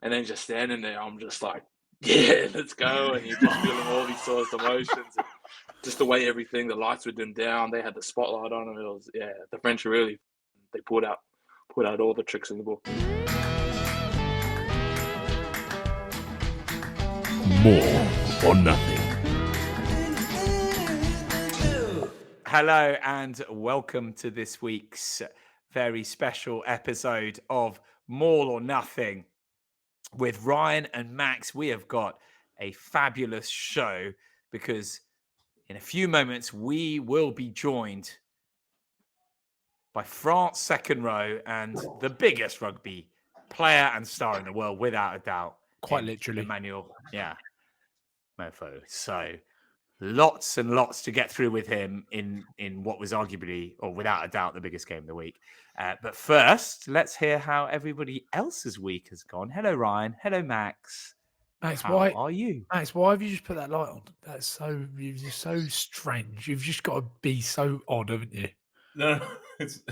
And then just standing there, I'm just like, yeah, let's go. And you're just feeling all these sorts of emotions. And just the way everything, the lights were dimmed down, they had the spotlight on them. It was, the French really, they put out all the tricks in the book. More or nothing. Hello and welcome to this week's very special episode of More or Nothing. With Ryan and Max, we have got a fabulous show because in a few moments we will be joined by France second row and the biggest rugby player and star in the world, without a doubt. Quite literally. Emmanuel, Meafou. So lots and lots to get through with him in what was arguably, or without a doubt, the biggest game of the week. But first, let's hear how everybody else's week has gone. Hello, Ryan. Hello, Max. Max, how are you? Max, why have you just put that light on? You're so strange. You've just got to be so odd, haven't you? No, it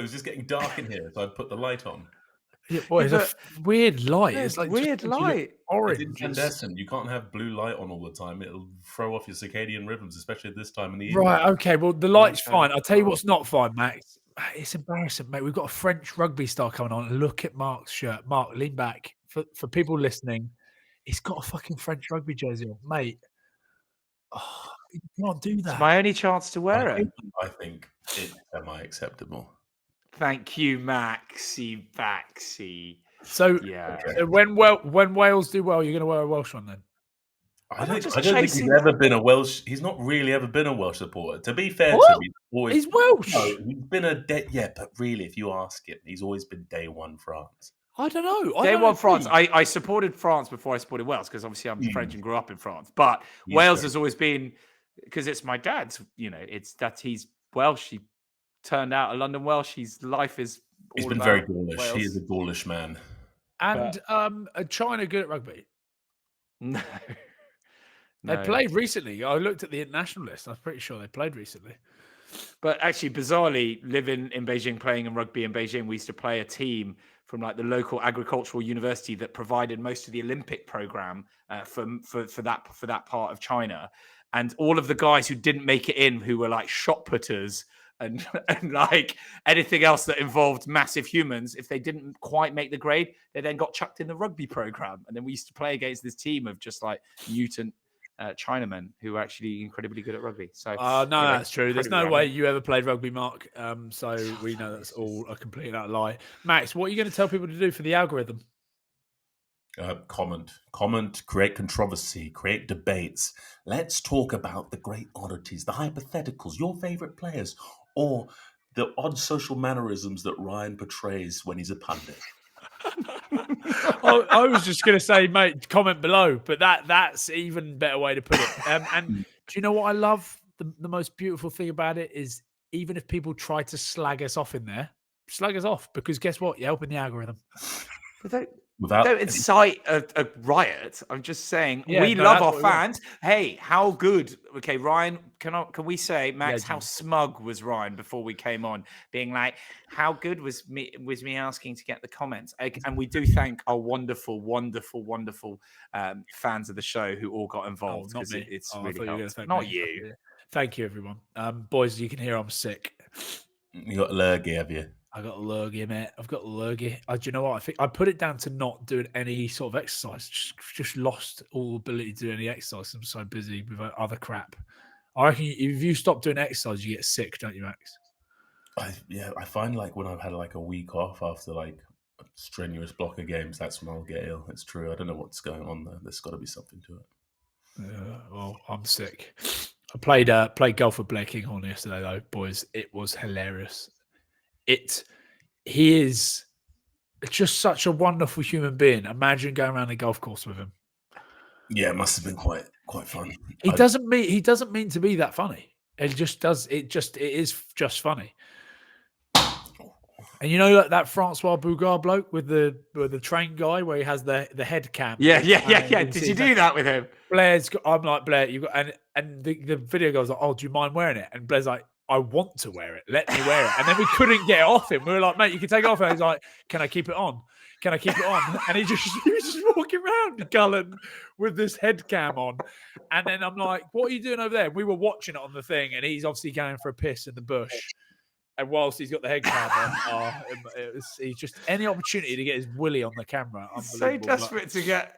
was just getting dark in here, so I put the light on. Yeah, boy, it's a weird light. It's like weird light. Orange. It's incandescent. You can't have blue light on all the time. It'll throw off your circadian rhythms, especially at this time in the evening. Right, okay. Well, the light's fine. I'll tell you what's not fine, Max. It's embarrassing, mate. We've got a French rugby star coming on. Look at Mark's shirt. Mark, lean back. For people listening, he's got a fucking French rugby jersey on, mate. Oh, you can't do that. It's my only chance to wear it. I think it's semi-acceptable. Thank you, Maxi. So, yeah. When Wales do well, you're going to wear a Welsh one then? I don't think he's ever been a Welsh. He's not really ever been a Welsh supporter. To be fair to him, he's Welsh. No, he's been but really, if you ask him, he's always been day one France. I don't know. Day one France. I supported France before I supported Wales because obviously I'm French and grew up in France. But Wales has always been, because it's my dad's. It's that he's Welsh. He turned out a London Welsh. His life is. He's been very Gaulish. Wales. He is a Gaulish man. And China good at rugby? No. They played recently. I looked at the international list. I'm pretty sure they played recently. But actually, bizarrely, living in Beijing, playing in rugby in Beijing, we used to play a team from like the local agricultural university that provided most of the Olympic program for that part of China. And all of the guys who didn't make it in, who were like shot putters and like anything else that involved massive humans, if they didn't quite make the grade, they then got chucked in the rugby program. And then we used to play against this team of just like mutant Chinamen who were actually incredibly good at rugby. So no, that's true. There's no way you ever played rugby, Mark. So we know that's all a complete and utter lie. Max, what are you going to tell people to do for the algorithm? Comment, create controversy, create debates. Let's talk about the great oddities, the hypotheticals, your favorite players, or the odd social mannerisms that Ryan portrays when he's a pundit. I was just going to say, mate, comment below, but that's even better way to put it. And do you know what I love? The most beautiful thing about it is even if people try to slag us off in there, slag us off, because guess what? You're helping the algorithm. Don't incite a riot. I'm just saying we love our fans. Hey, how good? Okay, Ryan, can we say, Max, how smug was Ryan before we came on, being like, how good was me asking to get the comments? And we do thank our wonderful, wonderful, wonderful fans of the show who all got involved. Not me. It's really helped. Not you. Thank you, everyone. Boys, you can hear I'm sick. You got lurgy, have you? I got lurgy, mate. I've got lurgy. Do you know what? I think I put it down to not doing any sort of exercise. Just lost all ability to do any exercise. I'm so busy with other crap. I reckon if you stop doing exercise, you get sick, don't you, Max? I find like when I've had like a week off after like a strenuous block of games, that's when I'll get ill. It's true. I don't know what's going on there. There's got to be something to it. Well, I'm sick. I played golf with Blair Kinghorn yesterday, though, boys. It was hilarious. He is just such a wonderful human being. Imagine going around the golf course with him. Yeah, it must have been quite fun. He doesn't mean to be that funny. It just does. It is just funny. And you know that Francois Bougard bloke with the train guy where he has the head cam. Yeah. Did you do that with him? I'm like, Blair, you got and the video goes like, oh, do you mind wearing it? And Blair's like, I want to wear it. Let me wear it. And then we couldn't get it off him. We were like, mate, you can take it off. And he's like, can I keep it on? Can I keep it on? And he was just walking around Gullen with this head cam on. And then I'm like, what are you doing over there? We were watching it on the thing, and he's obviously going for a piss in the bush. And whilst he's got the head cam on, he's just any opportunity to get his willy on the camera. So desperate to get.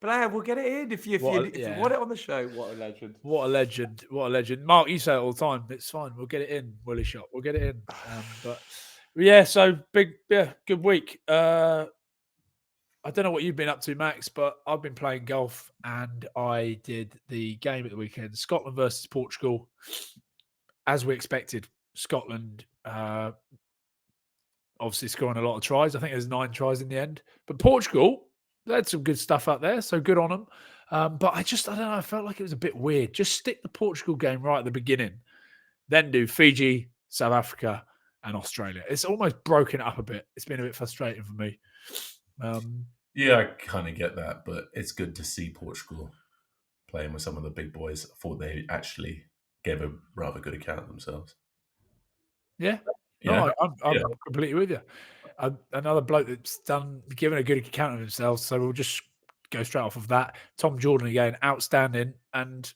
Blair, we'll get it in if you want it on the show. What a legend! What a legend! What a legend! Mark, you say it all the time. It's fine. We'll get it in. Willy shot. We'll get it in. But yeah, so good week. I don't know what you've been up to, Max, but I've been playing golf, and I did the game at the weekend, Scotland versus Portugal. As we expected, Scotland obviously scoring a lot of tries. I think there's 9 tries in the end. But Portugal, they had some good stuff out there, so good on them. But I don't know, I felt like it was a bit weird. Just stick the Portugal game right at the beginning, then do Fiji, South Africa, and Australia. It's almost broken it up a bit. It's been a bit frustrating for me. Yeah, I kind of get that, but it's good to see Portugal playing with some of the big boys. I thought they actually gave a rather good account of themselves. Yeah. No, I'm completely with you. Another bloke that's given a good account of himself, so we'll just go straight off of that. Tom Jordan again, outstanding. And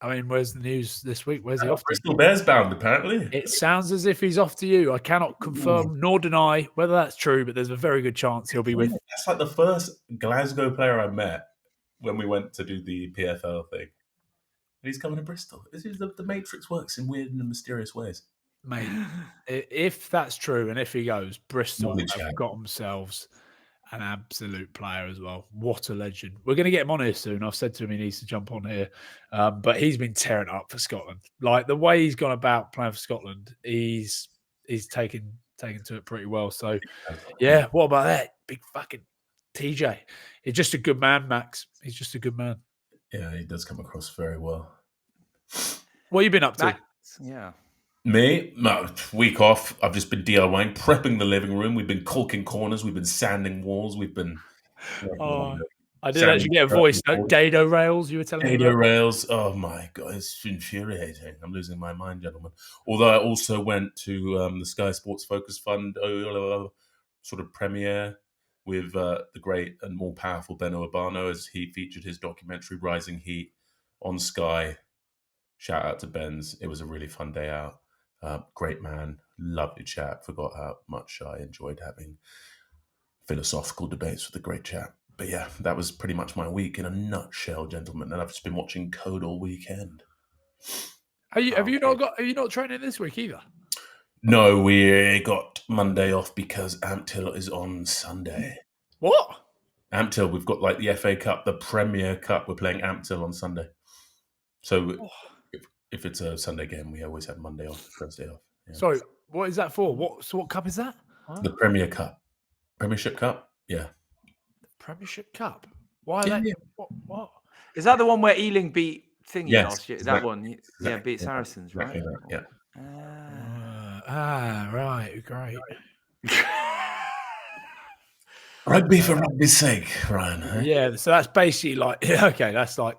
I mean, where's the news this week? Where's he off to? Bristol Bears bound, apparently. It sounds as if he's off to you. I cannot confirm nor deny whether that's true, but there's a very good chance he'll be with. That's like the first Glasgow player I met when we went to do the PFL thing. And he's coming to Bristol. The Matrix works in weird and mysterious ways. Mate, if that's true and if he goes, Bristol have got themselves an absolute player as well. What a legend. We're going to get him on here soon. I've said to him he needs to jump on here. But he's been tearing up for Scotland. Like the way he's gone about playing for Scotland, he's taken to it pretty well. So, yeah, what about that? Big fucking TJ. He's just a good man, Max. He's just a good man. Yeah, he does come across very well. What have you been up to? Yeah. Me? No, week off. I've just been DIYing, prepping the living room. We've been caulking corners. We've been sanding walls. We've been... I did actually get a voice note. Dado rails, you were telling me about? Dado rails. Oh, my God. It's infuriating. I'm losing my mind, gentlemen. Although I also went to the Sky Sports Focus Fund sort of premiere with the great and more powerful Ben Abano as he featured his documentary Rising Heat on Sky. Shout out to Ben's. It was a really fun day out. Great man, lovely chat. Forgot how much I enjoyed having philosophical debates with the great chap. But yeah, that was pretty much my week in a nutshell, gentlemen. And I've just been watching Code all weekend. Have you not training this week either? No, we got Monday off because Amptill is on Sunday. What? Amptill, we've got like the FA Cup, the Premier Cup. We're playing Amptill on Sunday. So if it's a Sunday game, we always have Monday off, Thursday off. Yeah. Sorry, what is that for? What cup is that? The Premier Cup. Premiership Cup? Yeah. The Premiership Cup? Why are they? What? Is that the one where Ealing beat Thingy last year? Exactly. That one? Yeah, beat Saracens, right? Yeah. Right. Great. Rugby for rugby's sake, Ryan. Eh? Yeah, so that's basically like, that's like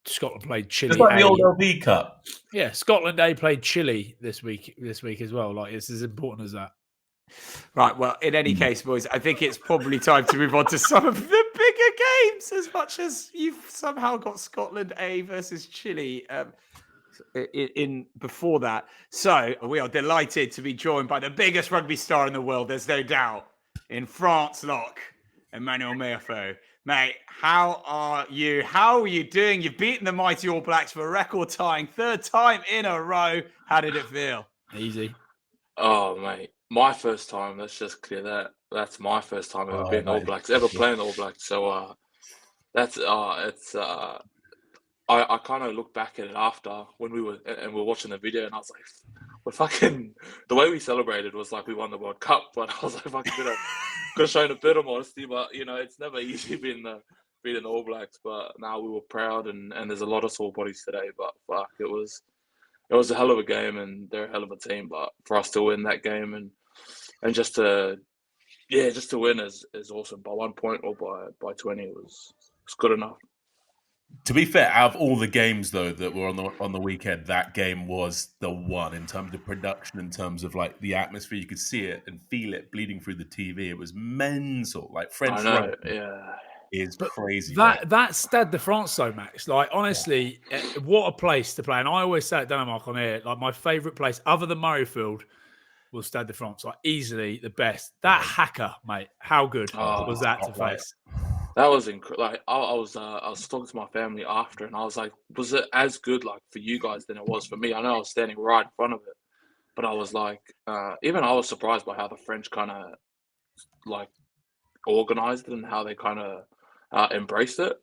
Scotland played Chile. It's like the old LB Cup. Yeah, Scotland A played Chile this week as well. Like, it's as important as that. Right, well, in any case, boys, I think it's probably time to move on to some of the bigger games, as much as you've somehow got Scotland A versus Chile in before that. So we are delighted to be joined by the biggest rugby star in the world, there's no doubt, in France lock, Emmanuel Meafou. Mate, how are you? How are you doing? You've beaten the mighty All Blacks for a record-tying 3rd time in a row. How did it feel? Easy. Oh, mate. My first time, let's just clear that. That's my first time ever being All Blacks, ever playing All Blacks. So I kind of look back at it after when we were watching the video, and I was like, we're fucking, the way we celebrated was like we won the World Cup, but I was like, fucking could have shown a bit of modesty, but it's never easy being the All Blacks. But now we were proud, and there's a lot of sore bodies today, but fuck, it was a hell of a game, and they're a hell of a team. But for us to win that game and just to win is awesome. By 1 point or by 20 was good enough. To be fair, out of all the games though that were on the weekend, that game was the one in terms of production, in terms of like the atmosphere. You could see it and feel it bleeding through the TV. It was mental. Like I French know, rugby yeah. is But crazy, right? that Stade de France, though, Max. Like honestly, what a place to play. And I always say it, don't I, Mark, on here. Like my favourite place, other than Murrayfield, was Stade de France. Like easily the best. That Haka, mate. How good was that to Right. face? That was incredible. Like I was talking to my family after, and I was like, was it as good like for you guys than it was for me? I know I was standing right in front of it, but I was like, even I was surprised by how the French kind of like organized it and how they kind of embraced it.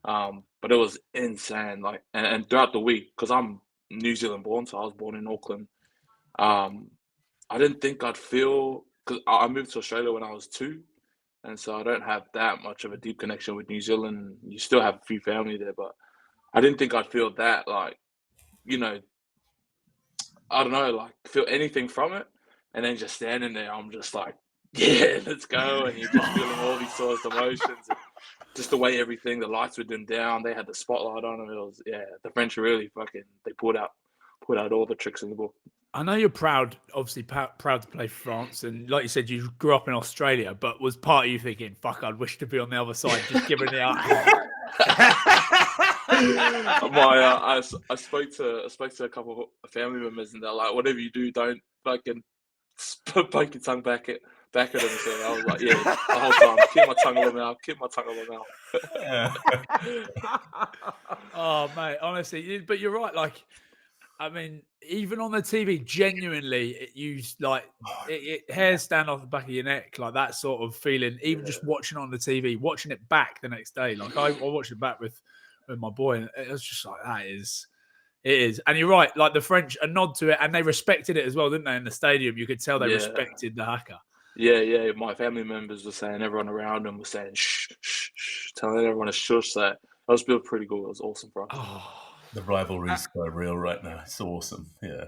But it was insane. Like, and throughout the week, because I'm New Zealand born, so I was born in Auckland. Um, I didn't think I'd feel, because I moved to Australia when I was 2, and so I don't have that much of a deep connection with New Zealand. You still have a few family there, but I didn't think I'd feel that, like, you know, I don't know, like feel anything from it. And then just standing there, I'm just like, yeah, let's go. And you're just feeling all these sorts of emotions. And just the way everything, the lights were dimmed down, they had the spotlight on them. It was, yeah, the French really fucking, they put out all the tricks in the book. I know you're proud, obviously proud to play for France, and like you said, you grew up in Australia. But was part of you thinking, "Fuck, I'd wish to be on the other side, just giving it up"? I spoke to a couple of family members, and they're like, "Whatever you do, don't fucking poke your tongue back at them." So I was like, "Yeah, the whole time, keep my tongue on my mouth." Oh, mate, honestly, but you're right. Like, I mean, even on the TV, genuinely, it used like it hairs stand off the back of your neck, like that sort of feeling. Even just watching on the TV, watching it back the next day, like I watched it back with my boy, and it was just like it is. And you're right, like the French, a nod to it, and they respected it as well, didn't they? In the stadium, you could tell they respected the Haka. Yeah. My family members were saying, everyone around them was saying, shh, shh, shh, telling everyone to shush. So it was pretty cool. It was awesome for us. Oh. The rivalry's so real right now. It's awesome. Yeah.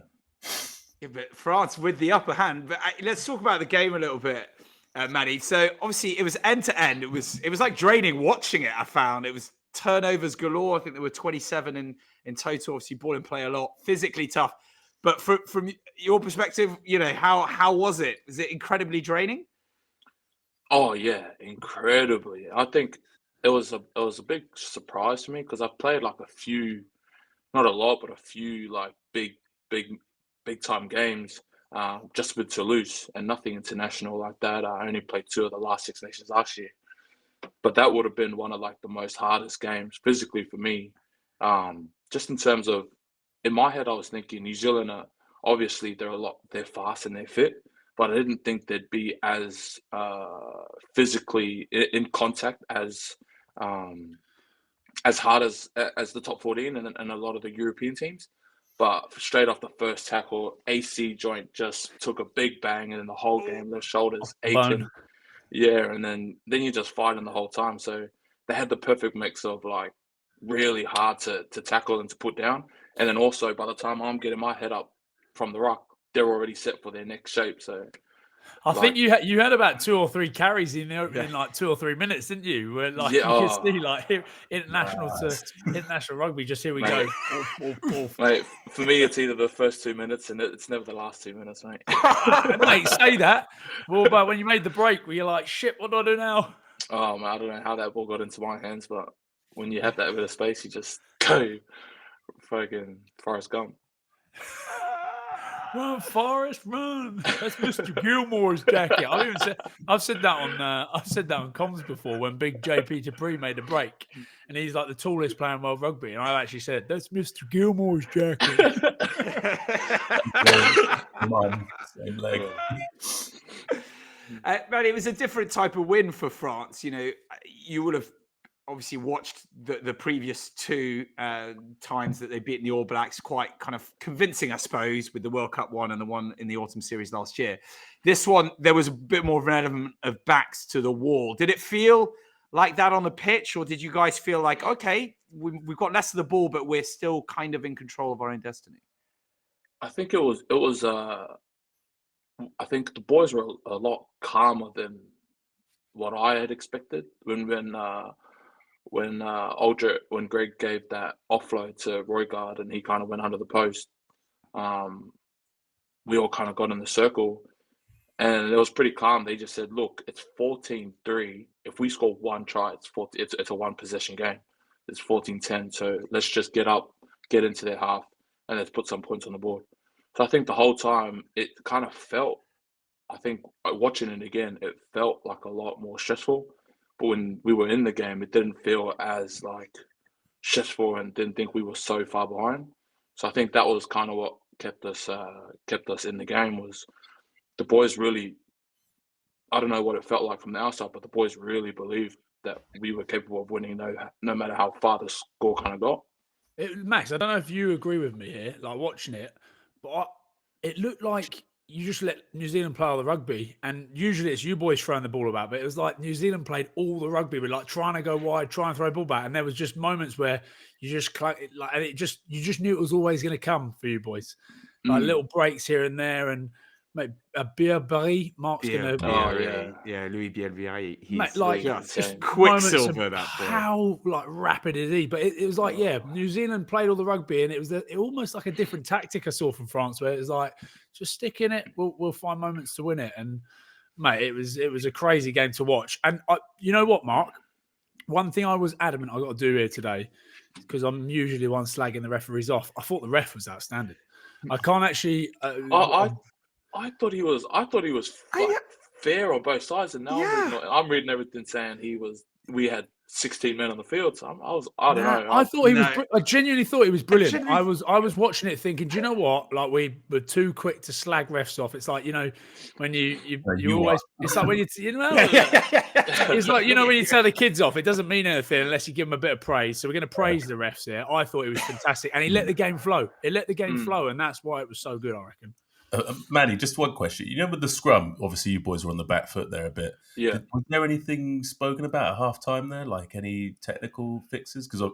Yeah, but France with the upper hand. But let's talk about the game a little bit, Manny. So obviously it was end to end. It was like draining watching it. I found it was turnovers galore. I think there were 27 in total. Obviously, ball and play a lot, physically tough. But from your perspective, how was it? Was it incredibly draining? Oh yeah, incredibly. I think it was a big surprise to me because I've played like a few, not a lot, but a few like big time games, just with Toulouse and nothing international like that. I only played 2 of the last 6 Nations last year, but that would have been one of like the most hardest games physically for me. Just in terms of, in my head, I was thinking New Zealand are obviously they're fast and they're fit, but I didn't think they'd be as physically in contact as hard as the top 14 and a lot of the European teams. But straight off the first tackle, AC joint just took a big bang, and then the whole game, their shoulders aching. Yeah, and then you're just fighting the whole time. So they had the perfect mix of like really hard to tackle and to put down, and then also by the time I'm getting my head up from the ruck, they're already set for their next shape. So I think you had about 2 or 3 carries in the opening, like 2 or 3 minutes, didn't you? Where like you could see like international rugby. Just here we go. Mate, for me, it's either the first 2 minutes, and it's never the last 2 minutes, mate. Mate, say that. Well, but when you made the break, were you like, shit, what do I do now? Oh man, I don't know how that ball got into my hands, but when you have that bit of space, you just go fucking Forrest Gump. Run, Forrest, run! That's Mr. Gilmore's jacket. I've said that on comms before when Big JP Dupree made a break, and he's like the tallest player in world rugby, and I actually said that's Mr. Gilmore's jacket. Come on, same leg. But it was a different type of win for France. You would have obviously watched the previous 2 times that they beat the All Blacks, quite kind of convincing, I suppose, with the World Cup one and the one in the Autumn Series last year. This one, there was a bit more of an element of backs to the wall. Did it feel like that on the pitch, or did you guys feel like, okay, we've got less of the ball, but we're still kind of in control of our own destiny? I think it was. I think the boys were a lot calmer than what I had expected when when when Greg gave that offload to Roygaard and he kind of went under the post, we all kind of got in the circle, and it was pretty calm. They just said, "Look, it's 14-3. If we score one try, it's a one possession game. It's 14-10. So let's just get up, get into their half, and let's put some points on the board." So I think the whole time it kind of felt, I think watching it again, it felt like a lot more stressful. But when we were in the game, it didn't feel as like stressful, and didn't think we were so far behind. So I think that was kind of what kept us in the game. Was the boys really, I don't know what it felt like from the outside, but the boys really believed that we were capable of winning no matter how far the score kind of got. Max, I don't know if you agree with me here, like watching it, but it looked like you just let New Zealand play all the rugby, and usually it's you boys throwing the ball about, but it was like New Zealand played all the rugby, with like trying to go wide, trying to throw the ball back, and there was just moments where you just you just knew it was always going to come for you boys, like little breaks here and there, and mate, Bielbarri, Mark's going to, Louis Bielbarri, he's like just quicksilver. That boy. How like rapid is he? But it was like, New Zealand played all the rugby, and it was almost like a different tactic I saw from France, where it was like, just stick in it, we'll find moments to win it. And mate, it was a crazy game to watch. And you know what, Mark? One thing I was adamant I got to do here today, because I'm usually one slagging the referees off. I thought the ref was outstanding. I can't actually. I thought he was fair on both sides, and now I'm reading everything saying we had 16 men on the field. So I don't know. I thought he was. I genuinely thought he was brilliant. I was watching it thinking, do you know what? Like, we were too quick to slag refs off. It's like, when you always. It's like when it's like when you tell the kids off, it doesn't mean anything unless you give them a bit of praise. So we're going to praise the refs here. I thought it was fantastic, and he let the game flow. It let the game flow, and that's why it was so good, I reckon. Manny, just one question. With the scrum, obviously you boys were on the back foot there a bit. Yeah. Was there anything spoken about at half-time there, like any technical fixes? Because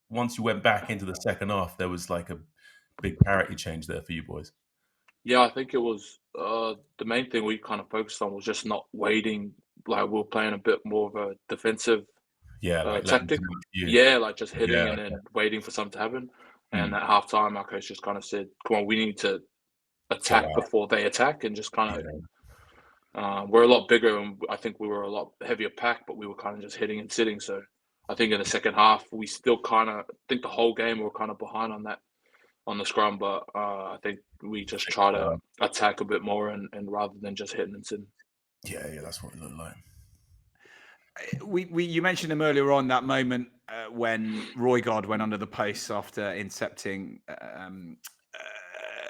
once you went back into the second half, there was like a big parity change there for you boys. Yeah, I think it was the main thing we kind of focused on was just not waiting. Like, we were playing a bit more of a defensive tactic. Yeah, like just hitting and then waiting for something to happen. And at half-time, our coach just kind of said, come on, we need to attack before they attack, and just kind of we're a lot bigger, and I think we were a lot heavier pack, but we were kind of just hitting and sitting. So I think in the second half we still kind of, I think the whole game we were kind of behind on the scrum, but I think we just try to attack a bit more and rather than just hitting and sitting. Yeah, that's what it looked like. You mentioned him earlier on, that moment when Roygaard went under the post after intercepting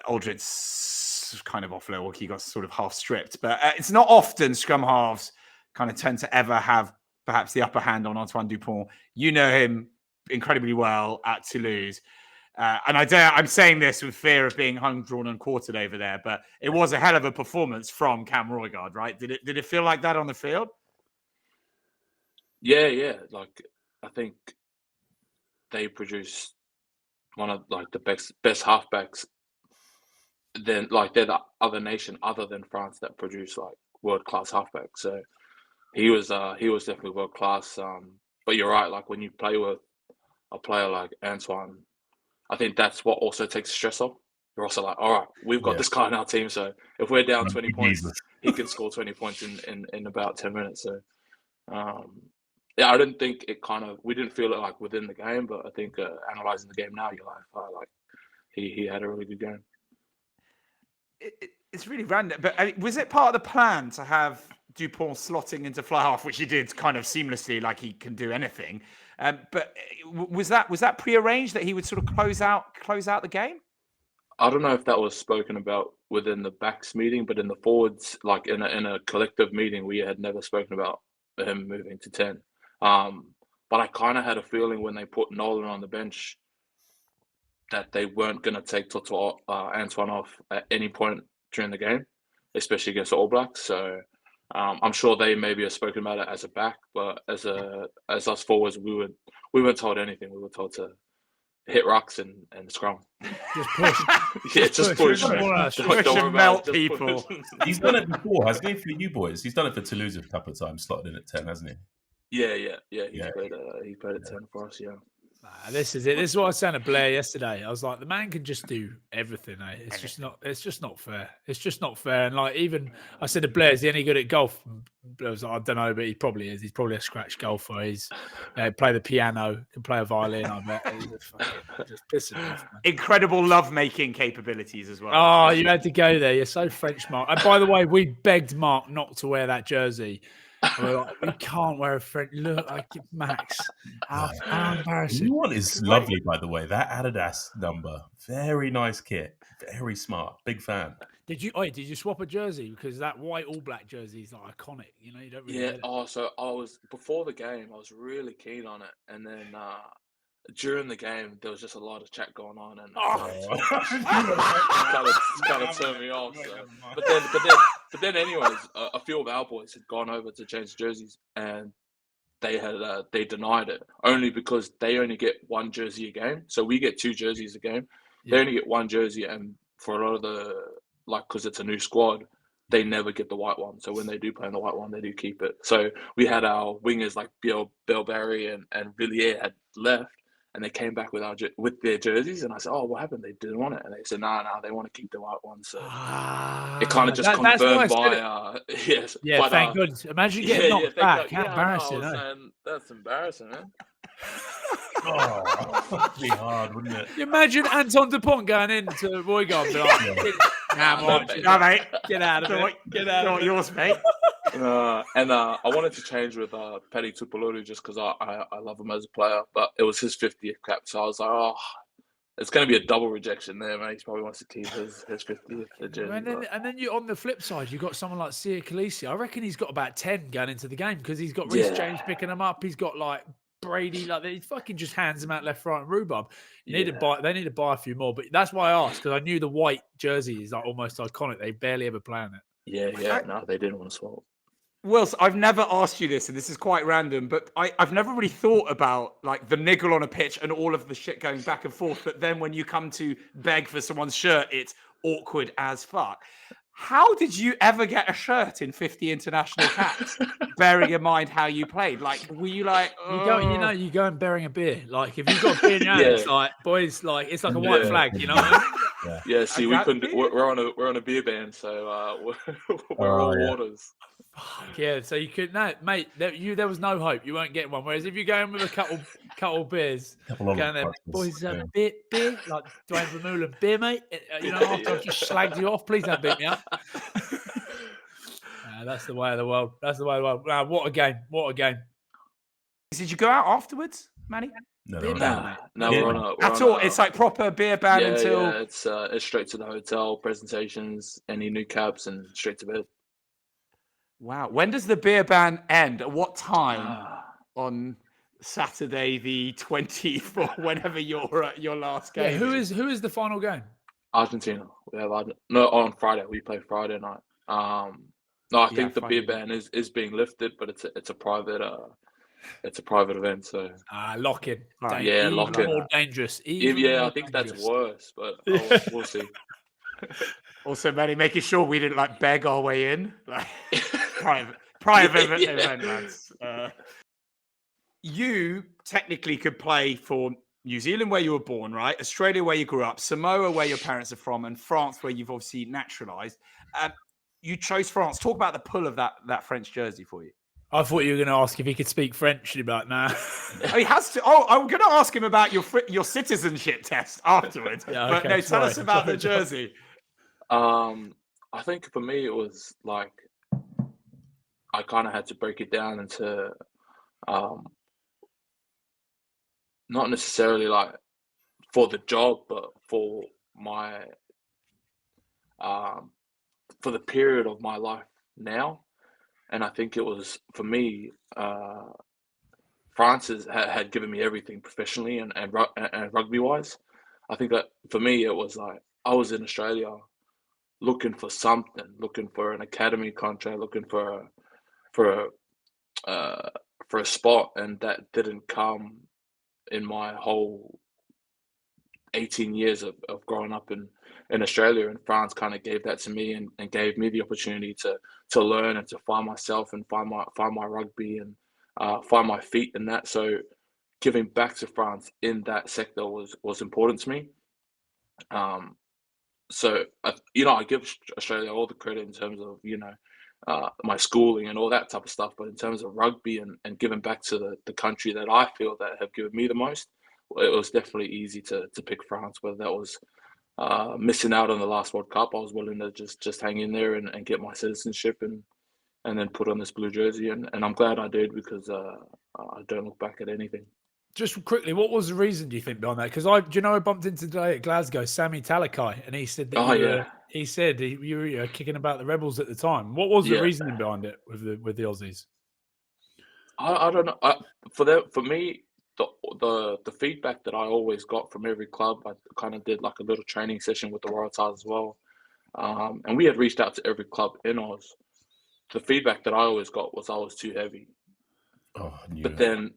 Aldridge's kind of offload, or he got sort of half stripped. But it's not often scrum halves kind of tend to ever have perhaps the upper hand on Antoine Dupont. You know him incredibly well at Toulouse. And I'm saying this with fear of being hung, drawn, and quartered over there, but it was a hell of a performance from Cam Roygaard, right? Did it feel like that on the field? Yeah. Like, I think they produced one of like the best halfbacks. Then, like, they're the other nation other than France that produce like world-class halfbacks. So he was definitely world-class. But you're right, like when you play with a player like Antoine, I think that's what also takes stress off. You're also like, all right, we've got this guy in our team, so if we're down 20 points, he can score 20 points in about 10 minutes. So I didn't think we didn't feel it like within the game, but I think analysing the game now, you're like, he had a really good game. It's really random, but was it part of the plan to have Dupont slotting into fly half, which he did kind of seamlessly, like he can do anything? But was that prearranged that he would sort of close out the game? I don't know if that was spoken about within the backs meeting, but in the forwards, like in a collective meeting, we had never spoken about him moving to 10. But I kind of had a feeling when they put Nolan on the bench that they weren't going to take Antoine off at any point during the game, especially against the All Blacks. So I'm sure they maybe have spoken about it as a back, but as us forwards, we weren't told anything. We were told to hit rucks and scrum. Just push. Just push. Push and melt people. He's done it before, hasn't he, for you boys? He's done it for Toulouse a couple of times, slotted in at 10, hasn't he? Yeah. Yeah. He played at 10 for us. Yeah. This is it. This is what I was saying to Blair yesterday. I was like, the man can just do everything. Eh? It's just not. It's just not fair. It's just not fair. And like, even I said to Blair, "Is he any good at golf?" And Blair was like, "I don't know, but he probably is. He's probably a scratch golfer. He's play the piano, can play a violin. I bet." He's just pissing me off, man. Incredible love-making capabilities as well. Oh, you had to go there. You're so French, Mark. And by the way, we begged Mark not to wear that jersey. We're like, we can't wear a French. Look, like Max, how embarrassing. The one is lovely, by the way. That Adidas number, very nice kit, very smart. Big fan. Did you swap a jersey? Because that white All Black jersey is like iconic. You know, you don't really get it. Oh, so I was before the game. I was really keen on it, and then during the game there was just a lot of chat going on, and kind of turned me off. So. But then, anyways, a few of our boys had gone over to change jerseys, and they denied it only because they only get one jersey a game. So we get 2 jerseys a game. They only get one jersey, and for a lot of the because it's a new squad, they never get the white one. So when they do play in the white one, they do keep it. So we had our wingers like Bill Barry and Villiers had left, and they came back with their jerseys, and I said, "Oh, what happened? They didn't want it," and they said, "No, they want to keep the white one." So it kind of just confirmed by yes. Yeah, but, thank goodness. Imagine getting knocked back. How embarrassing! That's embarrassing, man. Oh, that'd be hard, wouldn't it? You imagine Antoine Dupont going into Roygar and be like, "Nah, mate, get out of it. Get out of it. Yours, mate." And I wanted to change with Paddy Tupolulu just because I love him as a player, but it was his 50th cap, so I was like, oh, it's going to be a double rejection there, mate. He probably wants to keep his 50th jersey. And then you on the flip side, you got someone like Sia Khaleesi. I reckon he's got about 10 going into the game because he's got Reece James picking them up. He's got like Brady, like he fucking just hands them out left, right, and rhubarb. They need to buy a few more, but that's why I asked because I knew the white jersey is like almost iconic. They barely ever play on it. Yeah, no, they didn't want to swap. Wilson, I've never asked you this, and this is quite random, but I've never really thought about like the niggle on a pitch and all of the shit going back and forth. But then when you come to beg for someone's shirt, it's awkward as fuck. How did you ever get a shirt in 50 international caps, bearing in mind how you played? Like, were you like, you go and bearing a beer. Like, if you've got a beer in your hand, it's like, boys, like, it's like a white flag, you know what I mean? Yeah, see, we couldn't. We're on a beer ban, so we're all waters. Fuck yeah, so you could mate. There was no hope. You weren't getting one. Whereas if you go in with a couple beers, going there, boys, beer, like Dwayne Vermeulen, beer, mate. You know, after I've just slagged you off, please don't beat me up. That's the way of the world. That's the way of the world. What a game! What a game! Did you go out afterwards, Manny? No, we're on a. At all, it's like proper beer ban until. Yeah, it's straight to the hotel, presentations, any new caps, and straight to bed. Wow. When does the beer ban end? At what time on Saturday the 20th or whenever your last game? Yeah, who is the final game? Argentina. We have on Friday. We play Friday night. No, I think the beer ban is being lifted, but it's a private event. So lock in. Lock in. More dangerous. I think that's worse, but we'll see. Also, Manny, making sure we didn't like beg our way in, like private event, lads. You technically could play for New Zealand, where you were born, right? Australia, where you grew up, Samoa, where your parents are from, and France, where you've obviously naturalised. You chose France. Talk about the pull of that French jersey for you. I thought you were going to ask if he could speak French. You'd be like, nah. He has to. Oh, I'm going to ask him about your citizenship test afterwards. But no, tell us about the jersey. I think for me it was like I kind of had to break it down into not necessarily like for the job, but for my for the period of my life now. And I think it was for me, France had given me everything professionally and rugby wise. I think that for me it was like I was in Australia looking for something, looking for an academy contract, looking for a spot, and that didn't come in my whole 18 years of growing up in Australia. And France kind of gave that to me and gave me the opportunity to learn and to find myself and find my rugby. And find my feet in that. So giving back to France in that sector was important to me. So I give Australia all the credit in terms of my schooling and all that type of stuff, but in terms of rugby and giving back to the country that I feel that have given me the most, it was definitely easy to pick France. Whether that was missing out on the last World Cup, I was willing to just hang in there and get my citizenship and then put on this blue jersey, and I'm glad I did, because I don't look back at anything. Just quickly, what was the reason, do you think, behind that? Because I bumped into today at Glasgow Sammy Talakai, and he said that you were kicking about the Rebels at the time. What was the reasoning behind it with the Aussies? I don't know. For me, the feedback that I always got from every club, I kind of did like a little training session with the Waratahs as well, and we had reached out to every club in Oz. The feedback that I always got was I was too heavy. But then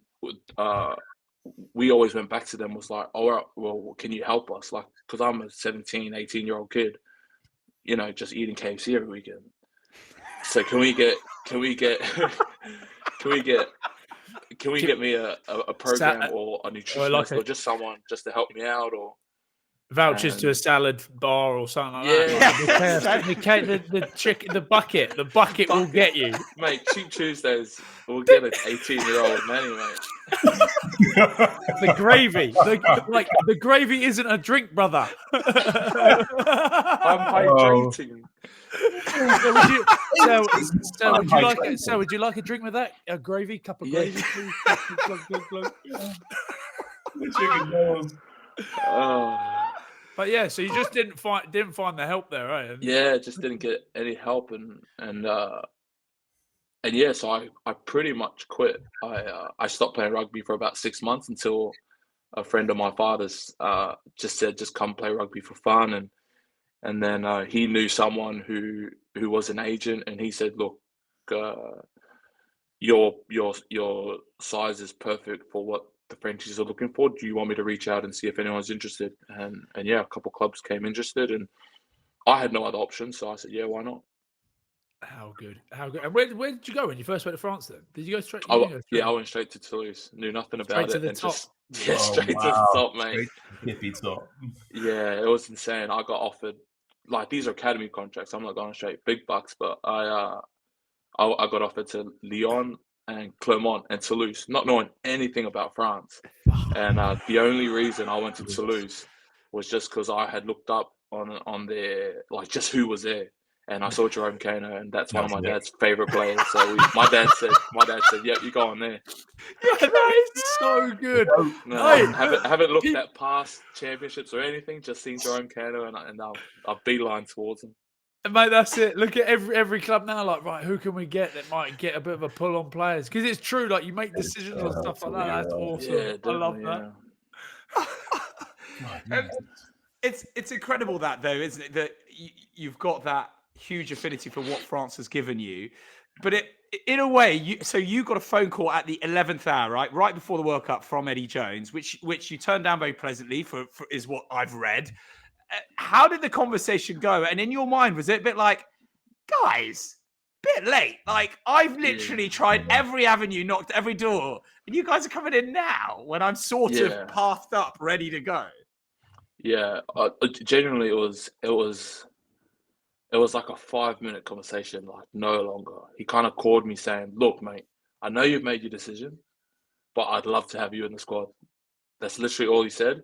we always went back to them, was like, all right, well, can you help us? Like, because I'm a 17, 18-year-old kid, just eating KFC every weekend. So can we get me a program or a nutritionist or just someone just to help me out, or vouchers to a salad bar or something like that? The bucket will get you, mate. Cheap Tuesdays will get an 18-year-old Manny, mate. The gravy, the gravy isn't a drink, brother. I'm hydrating. Would you like a drink with that? A gravy, cup of gravy, please. But yeah, so you just didn't find the help there, right? Just didn't get any help, and so I pretty much quit. I stopped playing rugby for about 6 months until a friend of my father's just said, just come play rugby for fun, and then he knew someone who was an agent, and he said, look, your size is perfect for what the Frenchies are looking for. Do you want me to reach out and see if anyone's interested? And a couple clubs came interested, and I had no other option, so I said, yeah, why not? How good. And where did you go when you first went to France then? Did you go straight? I went straight to Toulouse. Knew nothing about it. To the top, mate. Hippie top. Yeah, it was insane. I got offered, like, these are academy contracts. I'm not going straight big bucks, but I got offered to Lyon and Clermont and Toulouse, not knowing anything about France. And the only reason I went to Toulouse was just because I had looked up on their, like, just who was there. And I saw Jerome Kaino, and that's one of my dad's favorite players. So my dad said, "Yep, you go on there." Yeah, that is so good. No, haven't looked at past championships or anything. Just seen Jerome Kaino, and I'll beeline towards him. And mate, that's it. Look at every club now. Like, right, who can we get that might get a bit of a pull on players? Because it's true. Like, you make decisions on stuff like that. That's awesome. Yeah, I love that. And it's incredible that, though, isn't it? That you've got that huge affinity for what France has given you, but in a way, you got a phone call at the 11th hour, right before the World Cup, from Eddie Jones, which you turned down very pleasantly for is what I've read. How did the conversation go? And in your mind, was it a bit like, guys, bit late? Like, I've literally tried every avenue, knocked every door, and you guys are coming in now when I'm sort of pathed up, ready to go. Yeah, genuinely, it was like a 5-minute conversation, like no longer. He kind of called me saying, look, mate, I know you've made your decision, but I'd love to have you in the squad. That's literally all he said.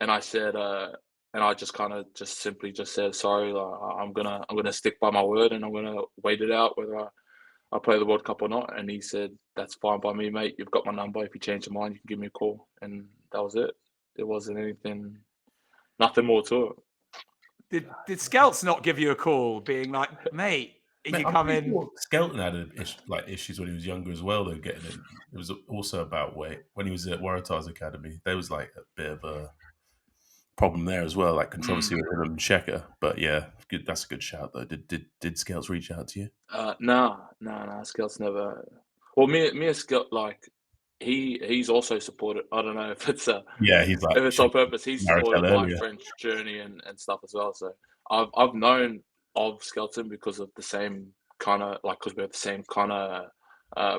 And I said, and I just kind of simply said, sorry, I'm gonna stick by my word, and I'm gonna wait it out whether I play the World Cup or not. And he said, that's fine by me, mate. You've got my number. If you change your mind, you can give me a call. And that was it. It wasn't nothing more to it. Did Skelts not give you a call, being like, mate, if you come in? Skelton had issues when he was younger as well. Though getting in, it was also about weight. When he was at Waratahs Academy, there was like a bit of a problem there as well, like controversy with him and Sheka. But yeah, good. That's a good shout though. Did Skelts reach out to you? No. Skelts never. Well, me and Skelt, like, he's also supported. I don't know if it's he's like, if it's on purpose. He's supported my French journey and stuff as well. So I've known of Skelton because of the same kind of, like, because we have the same kind of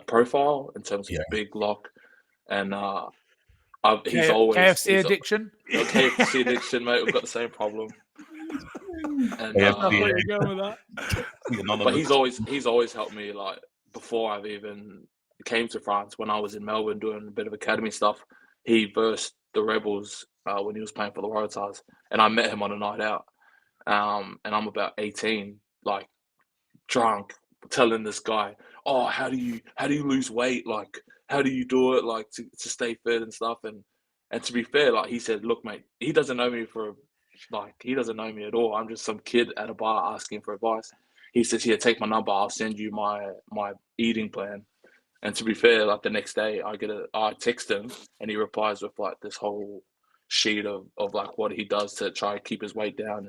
profile in terms of big lock, and he's always KFC addiction. KFC addiction, mate. We've got the same problem. And That's where you're going with that. but he's always helped me, like, before I've even came to France. When I was in Melbourne doing a bit of academy stuff, he versed the Rebels when he was playing for the Waratahs, and I met him on a night out. And I'm about 18, like, drunk, telling this guy, "Oh, how do you lose weight? Like, how do you do it? Like, to stay fit and stuff." And to be fair, like, he said, "Look, mate, he doesn't know me at all. I'm just some kid at a bar asking for advice." He says, "Here, take my number. I'll send you my eating plan." And to be fair, like, the next day, I text him, and he replies with, like, this whole sheet of like what he does to try and keep his weight down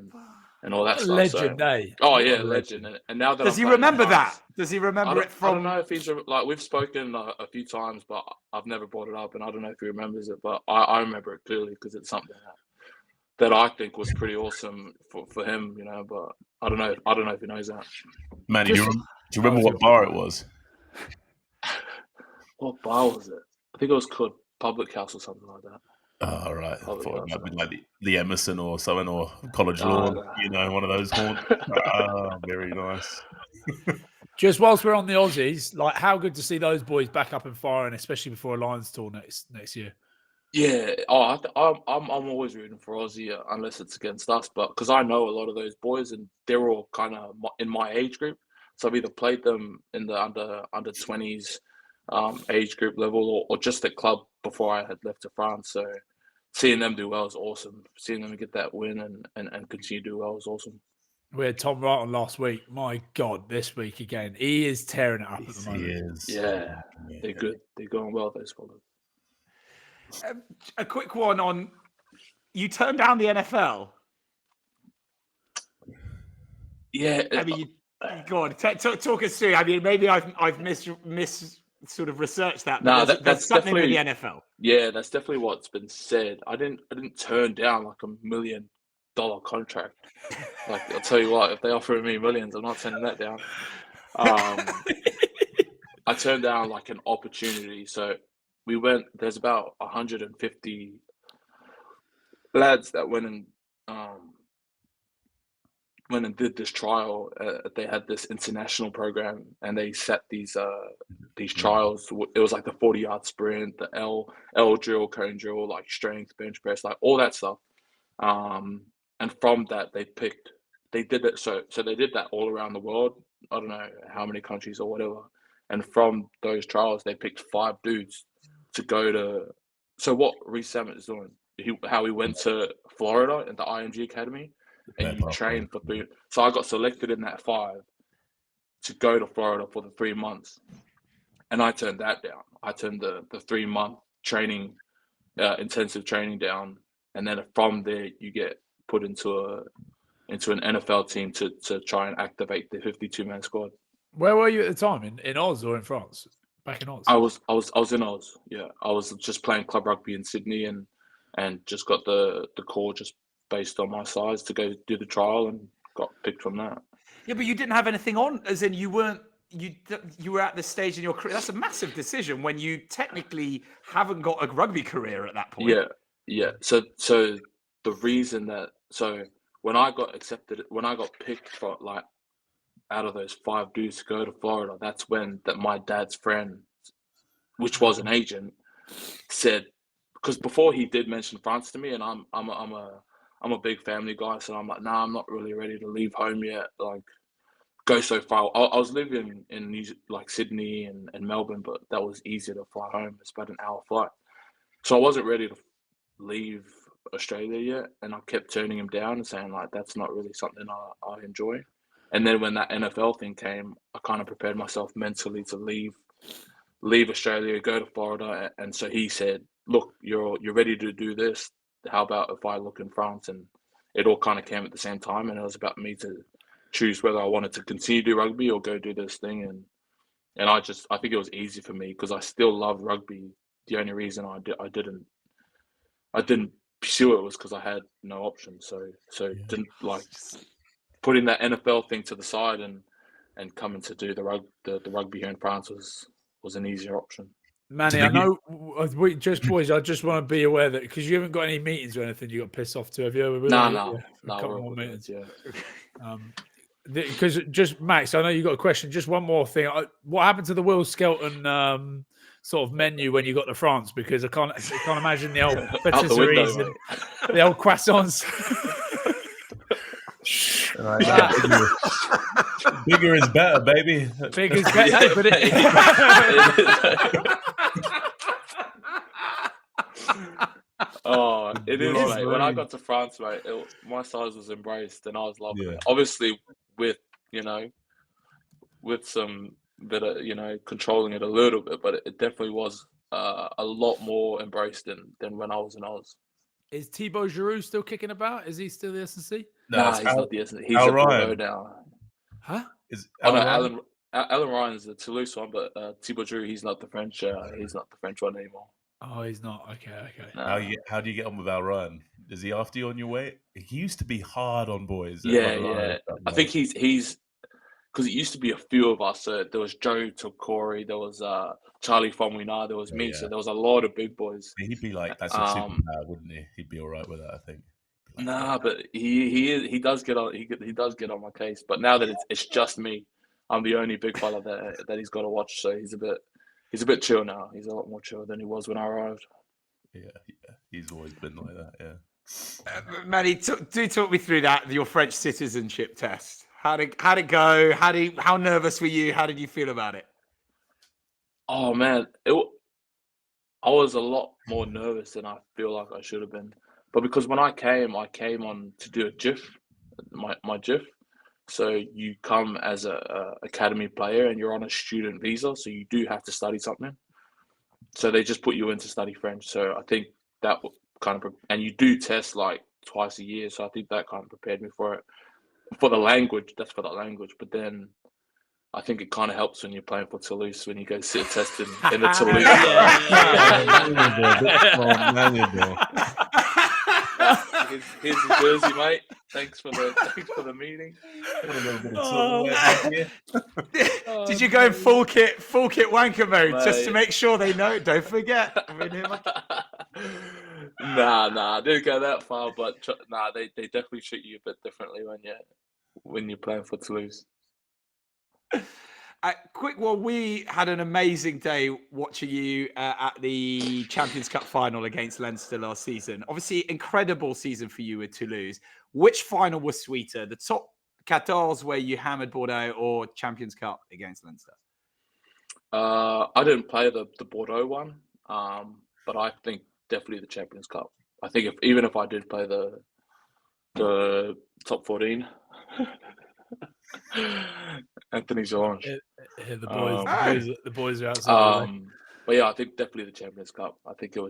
and all that stuff. Legend, so, eh? Oh yeah, legend. And now that does he remember that? Does he remember it from? I don't know if he's like, we've spoken a few times, but I've never brought it up, and I don't know if he remembers it. But I remember it clearly because it's something that I think was pretty awesome for him, you know. But I don't know if he knows that. Manny, do you remember what bar it was? What bar was it? I think it was called Public House or something like that. Oh, right. I thought it might be like the Emerson or something, or College Law, you know, one of those haunts. Very nice. Just whilst we're on the Aussies, like, how good to see those boys back up and firing, especially before a Lions tour next year. Yeah, I'm always rooting for Aussie unless it's against us, but because I know a lot of those boys and they're all kind of in my age group, so I've either played them in the under 20s age group level or just at club before I had left to France. So seeing them do well is awesome. Seeing them get that win and continue to do well is awesome. We had Tom Wright on last week. My God, this week again, he is tearing it up at the moment. He is. Yeah, they're good. They're going well, those fellas. A quick one on, you turned down the NFL. Yeah, I mean, go on, talk us through. I mean, maybe I've miss sort of researched that. No, that's something with the NFL. Yeah, that's definitely what's been said. I didn't turn down like $1 million contract. Like, I'll tell you what, if they offer me millions, I'm not turning that down. I turned down like an opportunity. So we went. There's about 150 lads that went and did this trial. They had this international program, and they set these trials. It was like the 40-yard sprint, the L drill, cone drill, like strength, bench press, like all that stuff. And from that, they did it. So they did that all around the world. I don't know how many countries or whatever. And from those trials, they picked 5 dudes to go to. So what Reece Samet is doing, how he went to Florida in the IMG Academy, and you train for 3. So I got selected in that 5 to go to Florida for the 3 months, and I turned that down. I turned the 3-month training, intensive training down, and then from there you get put into an NFL team to try and activate the 52-man squad. Where were you at the time? In Oz or in France? Back in Oz? I was in Oz. Yeah, I was just playing club rugby in Sydney and just got the call just based on my size to go do the trial and got picked from that. Yeah, but you didn't have anything on, as in you were at this stage in your career. That's a massive decision when you technically haven't got a rugby career at that point. Yeah. So the reason that when I got picked for, like, out of those 5 dudes to go to Florida, that's when my dad's friend, which was an agent, said, because before he did mention France to me, and I'm a big family guy, so I'm like, nah, I'm not really ready to leave home yet. Like, go so far. I was living in Sydney and Melbourne, but that was easier to fly home. It's about an hour flight, so I wasn't ready to leave Australia yet, and I kept turning him down and saying, like, that's not really something I enjoy. And then when that NFL thing came, I kind of prepared myself mentally to leave Australia, go to Florida. And so he said, look, you're ready to do this. How about if I look in France? And it all kind of came at the same time, and it was about me to choose whether I wanted to continue to do rugby or go do this thing. And I think it was easy for me because I still love rugby. The only reason I didn't pursue it was because I had no option. So didn't, like, putting that NFL thing to the side and coming to do the rugby here in France was was an easier option. Manny, I know. Boys, I just want to be aware that because you haven't got any meetings or anything, you got pissed off to. Have you? No, a couple more meetings. Yeah. Because just Max, I know you got a question. Just one more thing. What happened to the Will Skelton sort of menu when you got to France? Because I can't imagine the old patisseries and the old croissants. Bigger is better, baby. Bigger is better, but Oh, it is, mate. When I got to France, mate, my size was embraced, and I was loving it. Obviously, with some bit of controlling it a little bit, but it definitely was a lot more embraced than when I was in Oz. Is Thibaut Giroud still kicking about? Is he still the S&C? No, he's not the S&C. He's a Bordeaux now. Huh? Alan Ryan's the Toulouse one, but Thibaut Giroud, he's not the French. He's not the French one anymore. Oh, he's not. Okay. No. How do you get on with Al Ryan? Is he after you on your way? He used to be hard on boys. Yeah. I think he's because it used to be a few of us. There was Joe Tokori, there was Charlie Fonwina, there was me. So there was a lot of big boys. He'd be like, that's a superpower, wouldn't he? He'd be all right with that, I think. But he does get on. He does get on my case. But now that it's just me, I'm the only big fella that he's got to watch. So he's a bit chill now. He's a lot more chill than he was when I arrived. Yeah. He's always been like that. Yeah. Manny, do talk me through that, your French citizenship test. How'd it go? How nervous were you? How did you feel about it? Oh man, I was a lot more nervous than I feel like I should have been. But because when I came on to do a GIF, my GIF. So you come as a academy player and you're on a student visa, so you do have to study something. So they just put you in to study French. So I think that kind of, and you do test like twice a year. So I think that kind of prepared me for it. For the language, that's for the language. But then I think it kind of helps when you're playing for Toulouse, when you go sit testing in the Toulouse. Here's the jersey, mate. Thanks for the meeting. Did you go in full kit wanker mode just to make sure they know? Don't forget. Nah, I didn't go that far, but they definitely treat you a bit differently when you're playing for Toulouse. We had an amazing day watching you at the Champions Cup final against Leinster last season. Obviously, incredible season for you with Toulouse. Which final was sweeter, the top 14 where you hammered Bordeaux or Champions Cup against Leinster? I didn't play the Bordeaux one, but I think definitely the Champions Cup. I think even if I did play the top 14. Anthony's orange. The boys are outside. But yeah, I think definitely the Champions Cup. I think it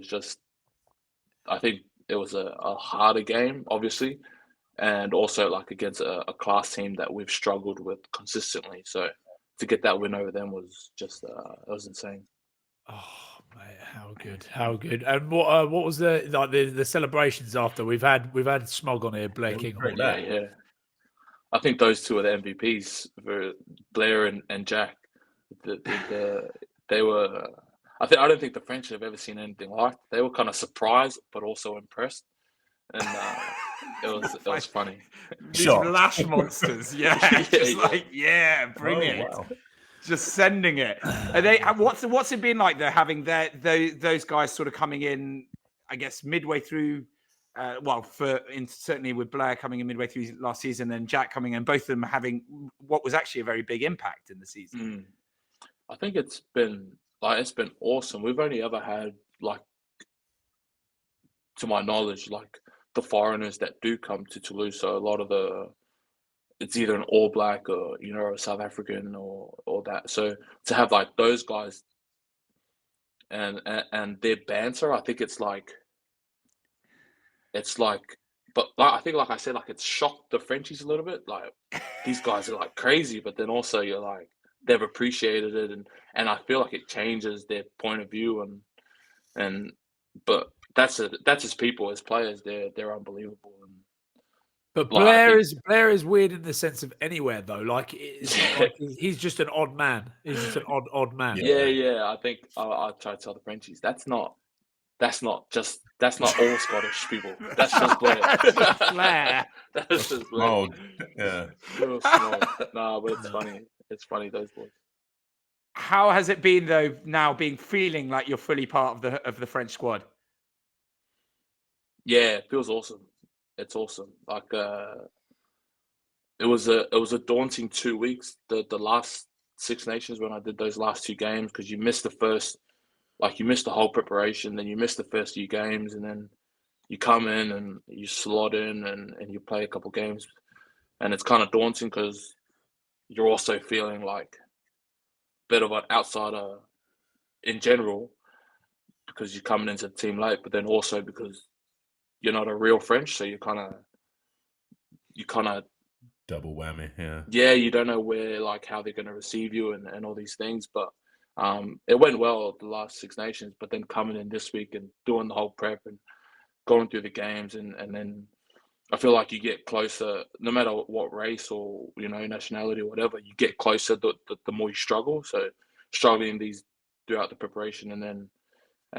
was a harder game, obviously, and also like against a class team that we've struggled with consistently. So to get that win over them was just it was insane. Oh mate, how good! And what was the celebrations after? We've had Smog on here, Blair Kinghorn. Yeah. I think those two are the MVPs for Blair and Jack. They were. I don't think the French have ever seen anything like it. They were kind of surprised, but also impressed, and it was funny. These lash monsters, bring it. Wow. Just sending it. Are they? What's it been like though? Having those guys sort of coming in, I guess midway through. Certainly with Blair coming in midway through last season and Jack coming in, both of them having what was actually a very big impact in the season. I think it's been awesome. We've only ever had, like, to my knowledge, like the foreigners that do come to Toulouse. So a lot of it's either an All Black or a South African or that. So to have like those guys and their banter, I think it's like. But I think, like I said, like it's shocked the Frenchies a little bit. Like these guys are like crazy, but then also you're like they've appreciated it, and I feel like it changes their point of view, but that's as people, as players, they're unbelievable, But Like, Blair is weird in the sense of anywhere though. Like it's not like he's just an odd man. He's just an odd man. yeah. I think I try to tell the Frenchies that's not all Scottish people. That's just Blair. Blair. That's just Blair. Oh, yeah. Real small. No, but it's funny. It's funny, those boys. How has it been though? Now feeling like you're fully part of the French squad. Yeah, it feels awesome. It's awesome. Like it was a daunting 2 weeks. The last Six Nations when I did those last two games, because you missed the whole preparation, then you miss the first few games, and then you come in and you slot in and you play a couple games, and it's kind of daunting because you're also feeling like a bit of an outsider in general because you're coming into the team late, but then also because you're not a real French, so you kind of Double whammy, yeah. Yeah, you don't know how they're going to receive you and all these things, but it went well at the last Six Nations, but then coming in this week and doing the whole prep and going through the games, and then I feel like you get closer, no matter what race or nationality or whatever, you get closer the more you struggle. So struggling these throughout the preparation and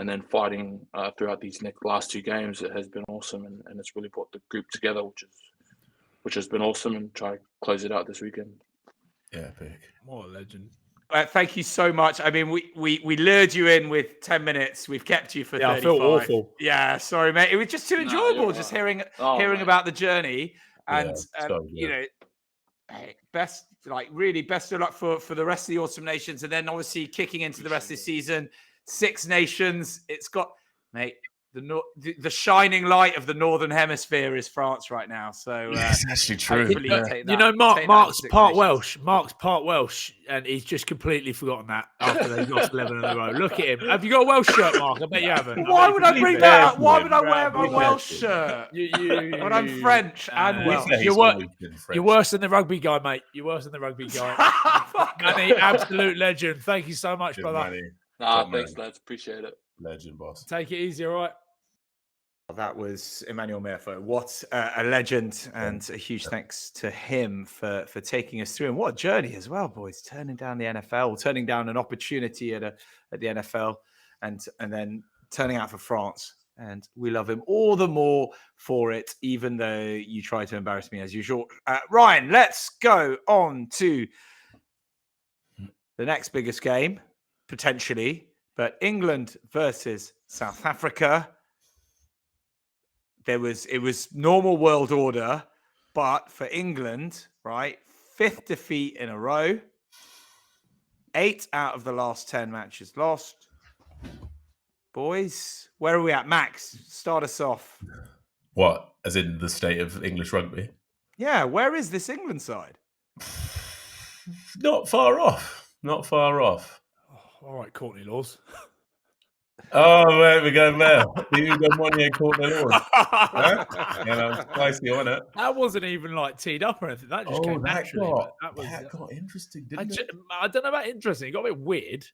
then fighting throughout these last two games, it has been awesome, and it's really brought the group together, which has been awesome, and try to close it out this weekend. Yeah, big. What a legend. Thank you so much. I mean, we lured you in with 10 minutes. We've kept you for 35. I feel awful. Yeah, sorry, mate. It was just too enjoyable just hearing about the journey. And, hey, best of luck for the rest of the Autumn Nations. And then obviously kicking into the rest of the season, Six Nations. It's got, mate, the shining light of the Northern Hemisphere is France right now. So it's actually true. Mark's part Welsh. Mark's part Welsh, and he's just completely forgotten that after they've lost 11 in a row. Look at him. Have you got a Welsh shirt, Mark? I bet you haven't. Why would I bring that up? Why would I wear my Welsh shirt? But I'm French and Welsh. You're worse than the rugby guy, mate. You're worse than the rugby guy. Manny, absolute legend. Thank you so much, brother. Thanks, lads. Appreciate it. Legend, boss. Take it easy, all right? That was Emmanuel Meafou. What a legend, and a huge thanks to him for taking us through. And what a journey as well, boys. Turning down the NFL, turning down an opportunity at the NFL, and then turning out for France. And we love him all the more for it, even though you try to embarrass me as usual. Ryan, let's go on to the next biggest game, potentially, but England versus South Africa. It was normal world order, but for England, right, 5th defeat in a row, 8 out of the last 10 matches lost. Boys, where are we at? Max, start us off. What? As in the state of English rugby? Yeah, where is this England side? Not far off. Not far off. Oh, all right, Courtney Laws. Oh, there we go, there. You got money and Courtney Laws. Huh? Spicy on it. That wasn't even teed up or anything. That just came naturally. That got interesting, didn't it? I don't know about interesting. It got a bit weird.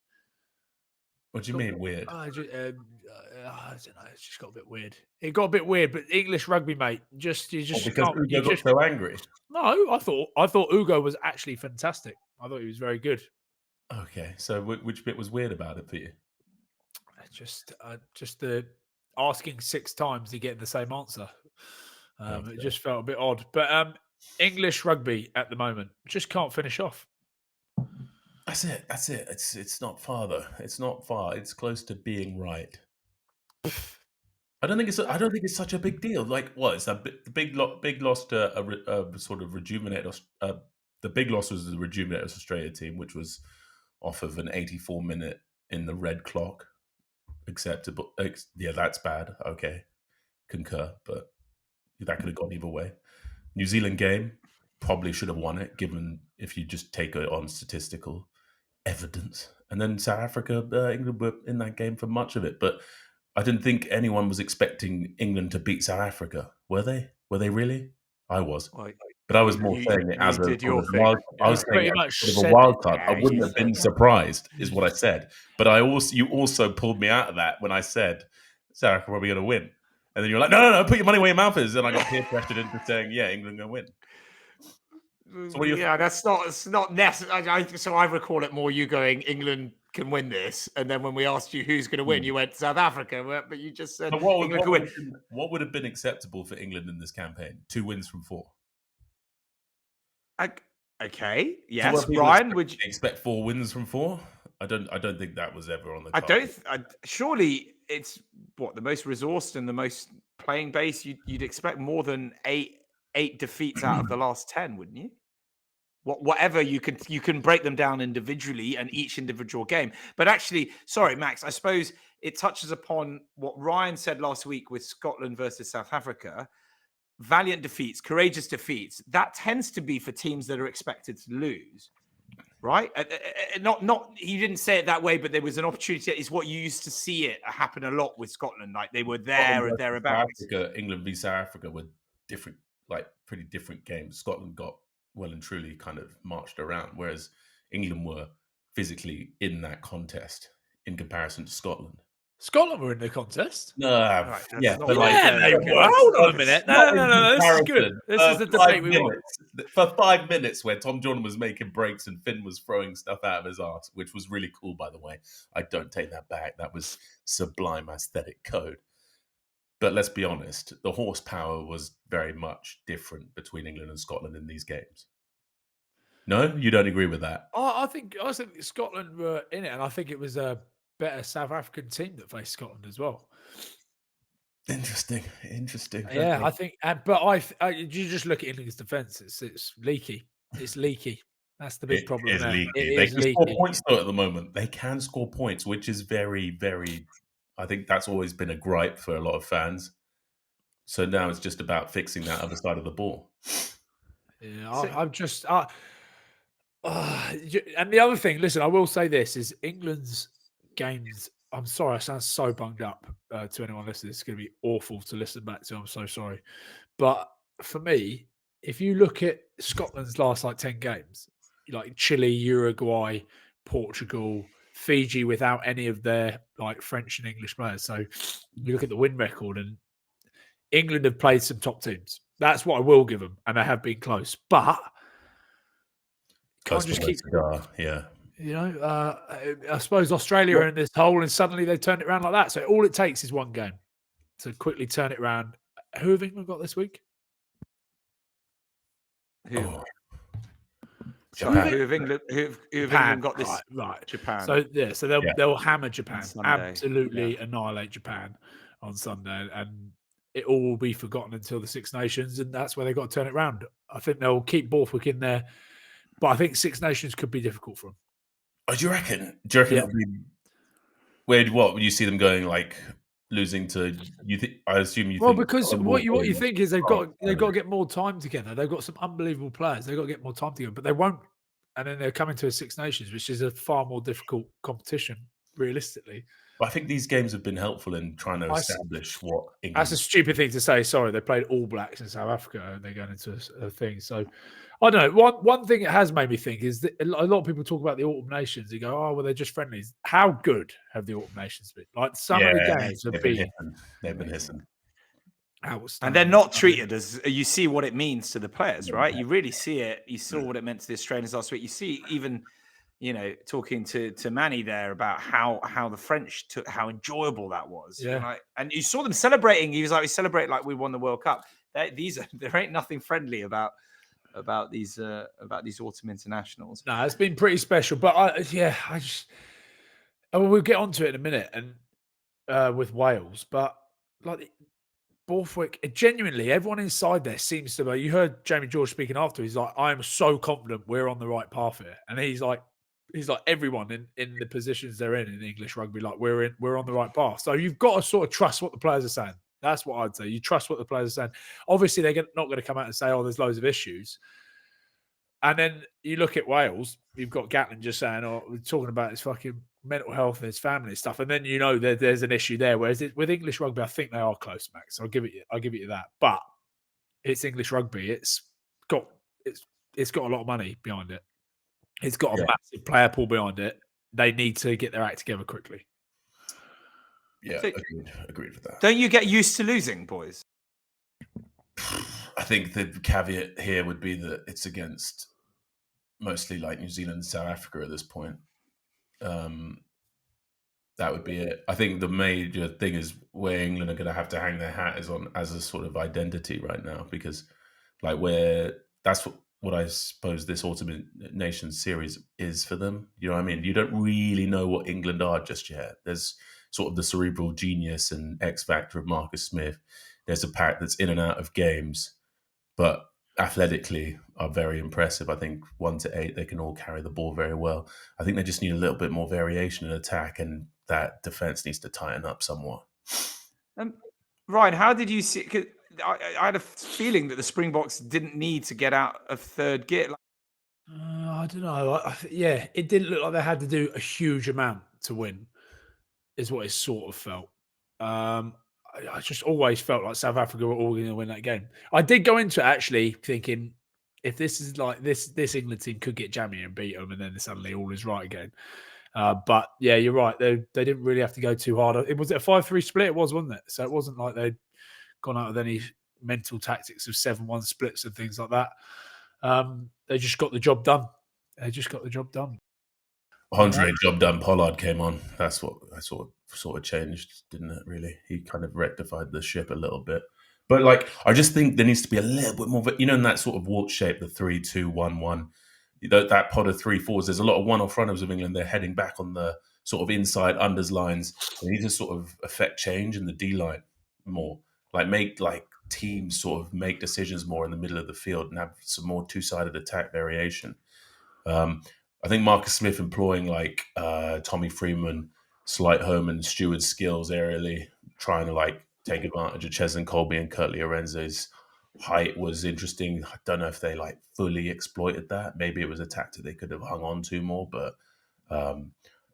What do you mean weird? I don't know. It's just got a bit weird. It got a bit weird, but English rugby, mate. Because Ugo got so angry. No, I thought Ugo was actually fantastic. I thought he was very good. Okay, so which bit was weird about it for you? Just the asking 6 times to get the same answer. It just felt a bit odd. But English rugby at the moment just can't finish off. That's it. It's not far though. It's not far. It's close to being right. I don't think it's such a big deal. It's a big loss to a sort of rejuvenated. The big loss was the rejuvenated Australia team, which was off of an 84-minute in the red clock. Acceptable. Yeah, that's bad. Okay, concur. But that could have gone either way. New Zealand game probably should have won it, given if you just take it on statistical evidence. And then South Africa, England were in that game for much of it, but I didn't think anyone was expecting England to beat South Africa. Were they? Were they really? I was. But I was more saying it as a wild. I was saying it a wild card. I wouldn't have been surprised, is what I said. But you also pulled me out of that when I said South Africa are probably going to win. And then you're like, no, put your money where your mouth is. And I got peer pressured into saying, yeah, England going to win. So It's not necessary. So I recall it more you going, England can win this. And then when we asked you who's going to win, you went South Africa. But you just said England can win. What would have been acceptable for England in this campaign? 2 wins from 4. Okay. Yes, Brian. Would you expect 4 wins from 4? I don't think that was ever on the card. Surely it's the most resourced and the most playing base. You'd expect more than eight defeats out of the last 10, wouldn't you? Whatever you can break them down individually and each individual game. But actually, sorry, Max, I suppose it touches upon what Ryan said last week with Scotland versus South Africa. Valiant defeats, courageous defeats. That tends to be for teams that are expected to lose, right? Not. He didn't say it that way, but there was an opportunity. It's what you used to see it happen a lot with Scotland. Like they were there or thereabouts. England v South Africa were different, like pretty different games. Scotland got well and truly kind of marched around, whereas England were physically in that contest in comparison to Scotland. Scotland were in the contest. No, they were. Hold on a minute. No. This is good. This is the debate we want. For 5 minutes, where Tom Jordan was making breaks and Finn was throwing stuff out of his arse, which was really cool, by the way. I don't take that back. That was sublime aesthetic code. But let's be honest, the horsepower was very much different between England and Scotland in these games. No, you don't agree with that? I think Scotland were in it, and I think it was a better South African team that faced Scotland as well. Interesting. Yeah, I think. But you just look at England's defence; it's leaky. It's leaky. That's the big problem. They can score points though at the moment. They can score points, which is very, very. I think that's always been a gripe for a lot of fans. So now it's just about fixing that other side of the ball. Yeah, and the other thing, listen, I will say this, is England's games, I'm sorry, I sound so bunged up to anyone listening. It's going to be awful to listen back to. I'm so sorry. But for me, if you look at Scotland's last 10 games, like Chile, Uruguay, Portugal, Fiji without any of their French and English players. So you look at the win record, and England have played some top teams. That's what I will give them, and they have been close. But can't just keep. Yeah. I suppose Australia are in this hole, and suddenly they turned it around like that. So all it takes is one game to quickly turn it around. Who have England got this week? Japan. Who have England got this? Right. Japan. So they'll hammer Japan, absolutely annihilate Japan on Sunday, and it all will be forgotten until the Six Nations, and that's where they've got to turn it around. I think they'll keep Borthwick in there, but I think Six Nations could be difficult for them. Oh, do you reckon? It'll be, what would you see them going losing to? You think? I assume you. Well, because what you think is they've got to get more time together. They've got some unbelievable players. They've got to get more time together, but they won't. And then they're coming to a Six Nations, which is a far more difficult competition, realistically. I think these games have been helpful in trying to establish what England... That's a stupid thing to say. Sorry, they played All Blacks in South Africa and they're going into a thing. So, I don't know. One thing it has made me think is that a lot of people talk about the Autumn Nations. They go, oh, well, they're just friendlies. How good have the Autumn Nations been? Some of the games have been... They've been hissing. And they're not treated as... You see what it means to the players, right? You really see it. You saw what it meant to the Australians last week. You see even... talking to Manny there about how the French took, how enjoyable that was. Yeah. And you saw them celebrating. He was like, we celebrate like we won the World Cup. There ain't nothing friendly about these autumn internationals. No, it's been pretty special. But we'll get onto it in a minute and with Wales. But Borthwick, genuinely, everyone inside there seems to be. You heard Jamie George speaking after. He's like, I am so confident we're on the right path here. And he's like everyone in the positions they're in English rugby, we're on the right path. So you've got to sort of trust what the players are saying. That's what I'd say. You trust what the players are saying. Obviously, they're not going to come out and say, oh, there's loads of issues. And then you look at Wales, you've got Gatland just saying, oh, we're talking about his fucking mental health and his family and stuff. And then there's an issue there. Whereas with English rugby, I think they are close, Max. I'll give it you that. But it's English rugby. It's got a lot of money behind it. It's got a massive player pool behind it. They need to get their act together quickly. Yeah, So- agreed with that. Don't you get used to losing, boys? I think the caveat here would be that it's against mostly like New Zealand and South Africa at this point. That would be it. I think the major thing is where England are going to have to hang their hat is on as a sort of identity right now, because like that's what I suppose this Ultimate Nations series is for them. You know what I mean? You don't really know what England are just yet. There's sort of the cerebral genius and X factor of Marcus Smith. There's a pack that's in and out of games, but athletically are very impressive. I think 1 to 8, they can all carry the ball very well. I think they just need a little bit more variation in attack, and that defense needs to tighten up somewhat. Ryan, how did you see? Cause I had a feeling that the Springboks didn't need to get out of third gear. I don't know. Yeah, it didn't look like they had to do a huge amount to win, is what it sort of felt. I just always felt like South Africa were all going to win that game. I did go into it actually thinking, if this is like this England team could get jammy and beat them, and then suddenly all is right again. But yeah, you're right. They didn't really have to go too hard. It was a 5-3 split. It was, wasn't it? So it wasn't like they'd gone out with any mental tactics of 7-1 splits and things like that. They just got the job done. Andre job done. Pollard came on. That's what I sort of changed, didn't it? Really, he kind of rectified the ship a little bit. But like, I just think there needs to be a little bit more. In that sort of waltz shape, the 3-2-1-1. That pod of 3-4s. There's a lot of one-off runners of England. They're heading back on the sort of inside unders lines. They need to sort of affect change in the D line more. Like make teams sort of make decisions more in the middle of the field and have some more two-sided attack variation. I think Marcus Smith employing Tommy Freeman, Slight Home and Steward's skills aerially, trying to take advantage of Cheslin Colby and Curtly Arenze's height was interesting. I don't know if they fully exploited that. Maybe it was a tactic they could have hung on to more, but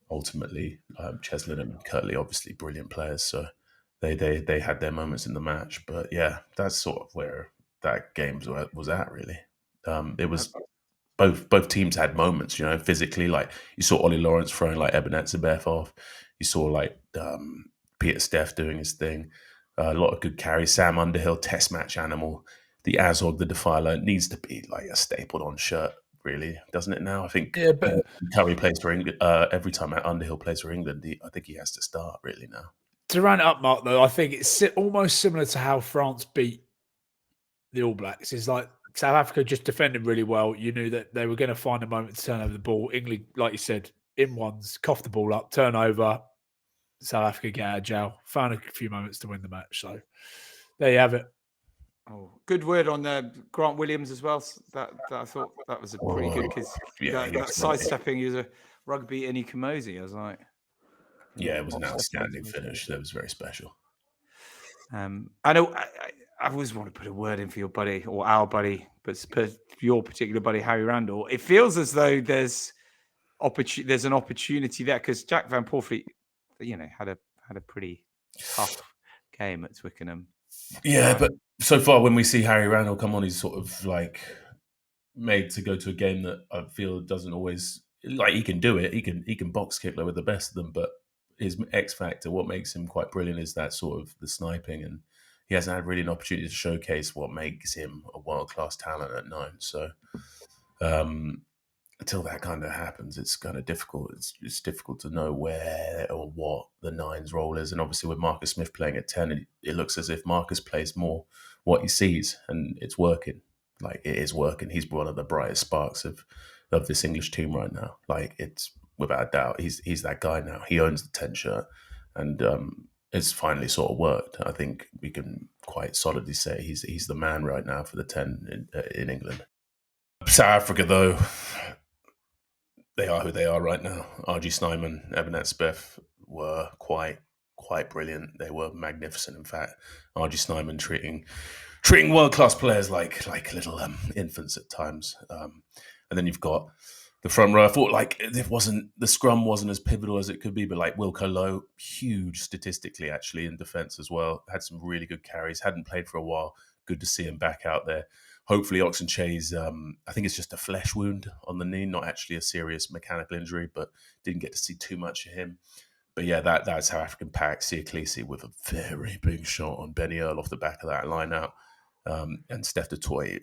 ultimately Cheslin and Curtly obviously brilliant players, so they had their moments in the match. But yeah, that's sort of where that game was at really. It was both teams had moments, physically. Like you saw Ollie Lawrence throwing Ebenezer off. You saw Peter Steff doing his thing. A lot of good carries. Sam Underhill, test match animal. The Azog, the Defiler, needs to be a stapled on shirt, really, doesn't it now? I think Curry plays for England. Every time Underhill plays for England, I think he has to start, really, now. To round it up, Mark, though, I think it's almost similar to how France beat the All Blacks. It's like South Africa just defended really well. You knew that they were going to find a moment to turn over the ball. England, like you said, in ones, cough the ball up, turnover. South Africa get out of jail. Found a few moments to win the match. So there you have it. Oh, good word on Grant Williams as well. That I thought that was a pretty good, because that sidestepping, he was a rugby Any Kamosi. I was like, yeah, it was an outstanding finish. That was very special. I know. I always want to put a word in for your buddy or our buddy, but your particular buddy, Harry Randall. It feels as though there's an opportunity there, because Jack Van Poortvliet, had a pretty tough game at Twickenham. Yeah, but so far when we see Harry Randall come on, he's sort of made to go to a game that I feel doesn't always he can do it. He can box kick with the best of them, but his X factor, what makes him quite brilliant, is that sort of the sniping, and he hasn't had really an opportunity to showcase what makes him a world-class talent at 9. So until that kind of happens, it's kind of difficult. It's difficult to know where or what the 9's role is. And obviously with Marcus Smith playing at 10, it looks as if Marcus plays more what he sees, and it's working. It is working. He's one of the brightest sparks of this English team right now. It's without a doubt, he's that guy now. He owns the 10 shirt, and it's finally sort of worked. I think we can quite solidly say he's the man right now for the 10 in England. South Africa, though, they are who they are right now. RG Snyman, Ebenet Speth were quite brilliant. They were magnificent. In fact, RG Snyman treating world-class players like little infants at times. And then you've got the front row. I thought the scrum wasn't as pivotal as it could be, but Wilco Lowe, huge statistically actually in defence as well. Had some really good carries. Hadn't played for a while. Good to see him back out there. Hopefully Oxencha's, I think it's just a flesh wound on the knee, not actually a serious mechanical injury, but didn't get to see too much of him. But yeah, that's South African pack. Siaklisi with a very big shot on Benny Earl off the back of that line out. And Steph Dutoit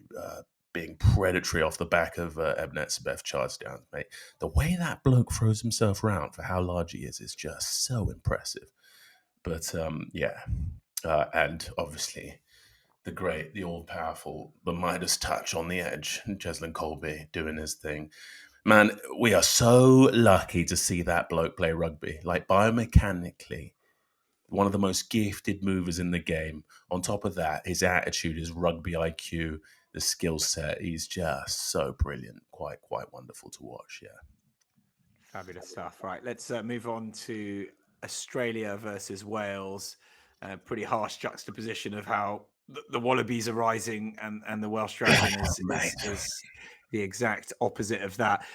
being predatory off the back of Ebnet Sabeth charge down, mate. The way that bloke throws himself around for how large he is just so impressive. But and obviously the great, the all-powerful, the Midas touch on the edge, Cheslin Colby doing his thing. Man, we are so lucky to see that bloke play rugby. Like, biomechanically, one of the most gifted movers in the game. On top of that, his attitude, his rugby IQ, the skill set, he's just so brilliant. Quite wonderful to watch, yeah. Fabulous stuff. Right, let's move on to Australia versus Wales. Pretty harsh juxtaposition of how the Wallabies are rising and the Welsh Dragon is the exact opposite of that.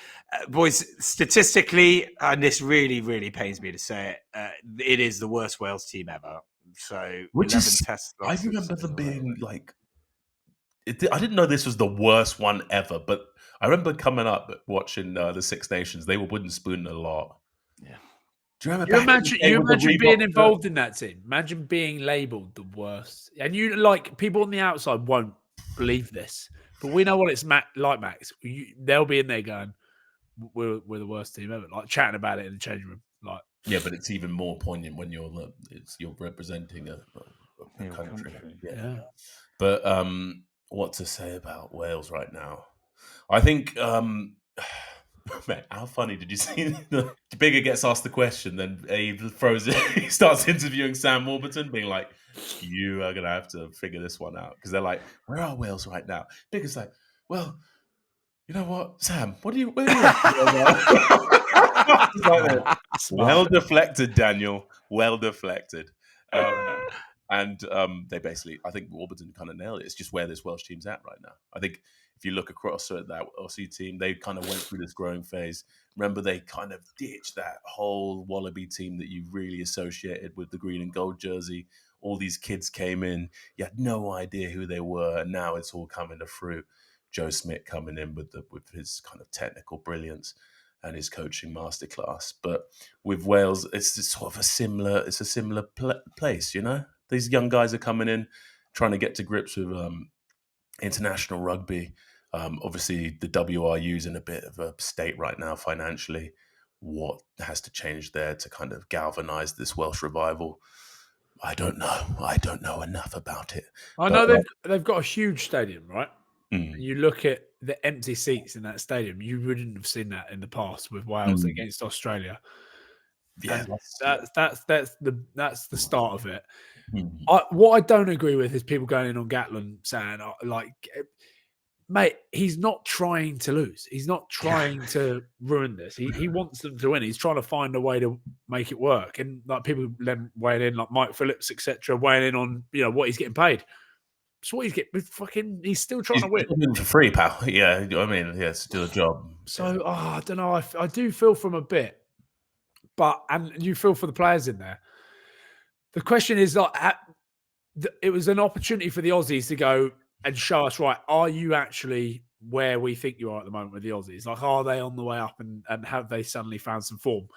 Boys, statistically, and this really, really pains me to say it, it is the worst Wales team ever. So, which is, I remember them being like, I didn't know this was the worst one ever, but I remember coming up watching the Six Nations. They were wooden spoon a lot. Yeah. Do you remember? You imagine being involved in that team. Imagine being labelled the worst, and you like people on the outside won't believe this, but we know what it's like, Max. They'll be in there going, "We're the worst team ever," like chatting about it in the changing room. Like, yeah, but it's even more poignant when you're representing a country. Yeah. But what to say about Wales right now? I think. Man, how funny did you see? Bigger gets asked the question, then he throws it. He starts interviewing Sam Warburton, being like, "You are gonna have to figure this one out," because they're like, "Where are Wales right now?" Bigger's like, "Well, you know what, Sam? Where do you?" Well deflected, Daniel. Well deflected. And they basically, I think Warburton kind of nailed it. It's just where this Welsh team's at right now. I think if you look across at that Aussie team, they kind of went through this growing phase. Remember, they kind of ditched that whole Wallaby team that you really associated with the green and gold jersey. All these kids came in. You had no idea who they were. And now it's all coming to fruit. Joe Smith coming in with his kind of technical brilliance and his coaching masterclass. But with Wales, it's sort of a similar place, you know? These young guys are coming in, trying to get to grips with international rugby. Obviously, the WRU's in a bit of a state right now financially. What has to change there to kind of galvanise this Welsh revival? I don't know. I don't know enough about it. I know they've got a huge stadium, right? You look at the empty seats in that stadium. You wouldn't have seen that in the past with Wales against Australia. Yeah, that's the start of it. What I don't agree with is people going in on Gatland saying, like, mate, he's not trying to lose. He's not trying to ruin this. He wants them to win. He's trying to find a way to make it work. And like people then weighing in, like Mike Phillips, etc., weighing in on what he's getting paid. So what he's getting, he's still trying to win for free, pal. Yeah, I mean, yeah, it's still a job. So I don't know. I do feel from a bit, and you feel for the players in there. The question is, like, it was an opportunity for the Aussies to go and show us, right, are you actually where we think you are at the moment with the Aussies? Like, are they on the way up and have they suddenly found some form?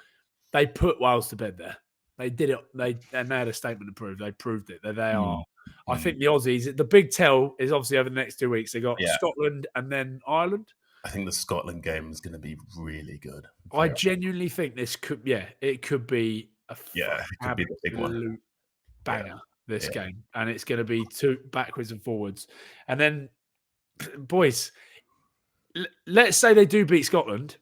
They put Wales to bed there. They did it. They had a statement to prove. They proved it that they are. I think the Aussies, the big tell is obviously over the next 2 weeks. They got Scotland and then Ireland. I think the Scotland game is going to be really good. I genuinely think this could, it could be a it could be the big one. Banger this game, and it's going to be two backwards and forwards. And then, boys, let's say they do beat Scotland.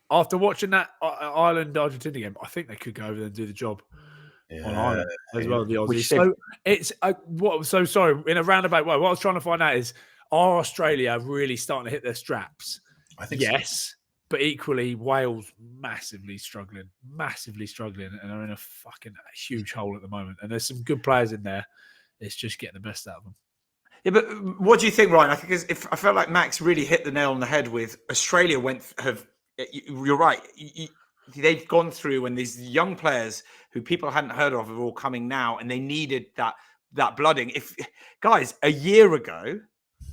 After watching that Ireland-Argentina game, I think they could go over there and do the job on Ireland as well as the Aussies. So it's so sorry, in a roundabout way, what I was trying to find out is, are Australia really starting to hit their straps? I think yes. But equally, Wales massively struggling, and are in a fucking huge hole at the moment. And there's some good players in there. It's just getting the best out of them. Yeah, but what do you think, Ryan? I think I felt like Max really hit the nail on the head with Australia. You're right. They've gone through, and these young players who people hadn't heard of are all coming now, and they needed that blooding. Guys, a year ago,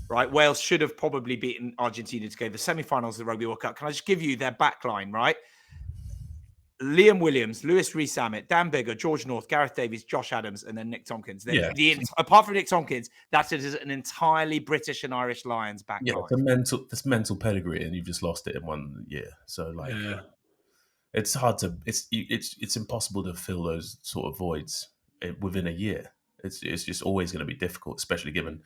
right, Wales should have probably beaten Argentina to go to the semi-finals of the Rugby World Cup. Can I just give you their back line, right? Liam Williams, Lewis Rees-Zammit, Dan Biggar, George North, Gareth Davies, Josh Adams, and then Nick Tompkins. Then apart from Nick Tompkins, that is an entirely British and Irish Lions back line. It's mental pedigree, and you've just lost it in 1 year. So it's hard to it's impossible to fill those sort of voids within a year. It's just always going to be difficult, especially given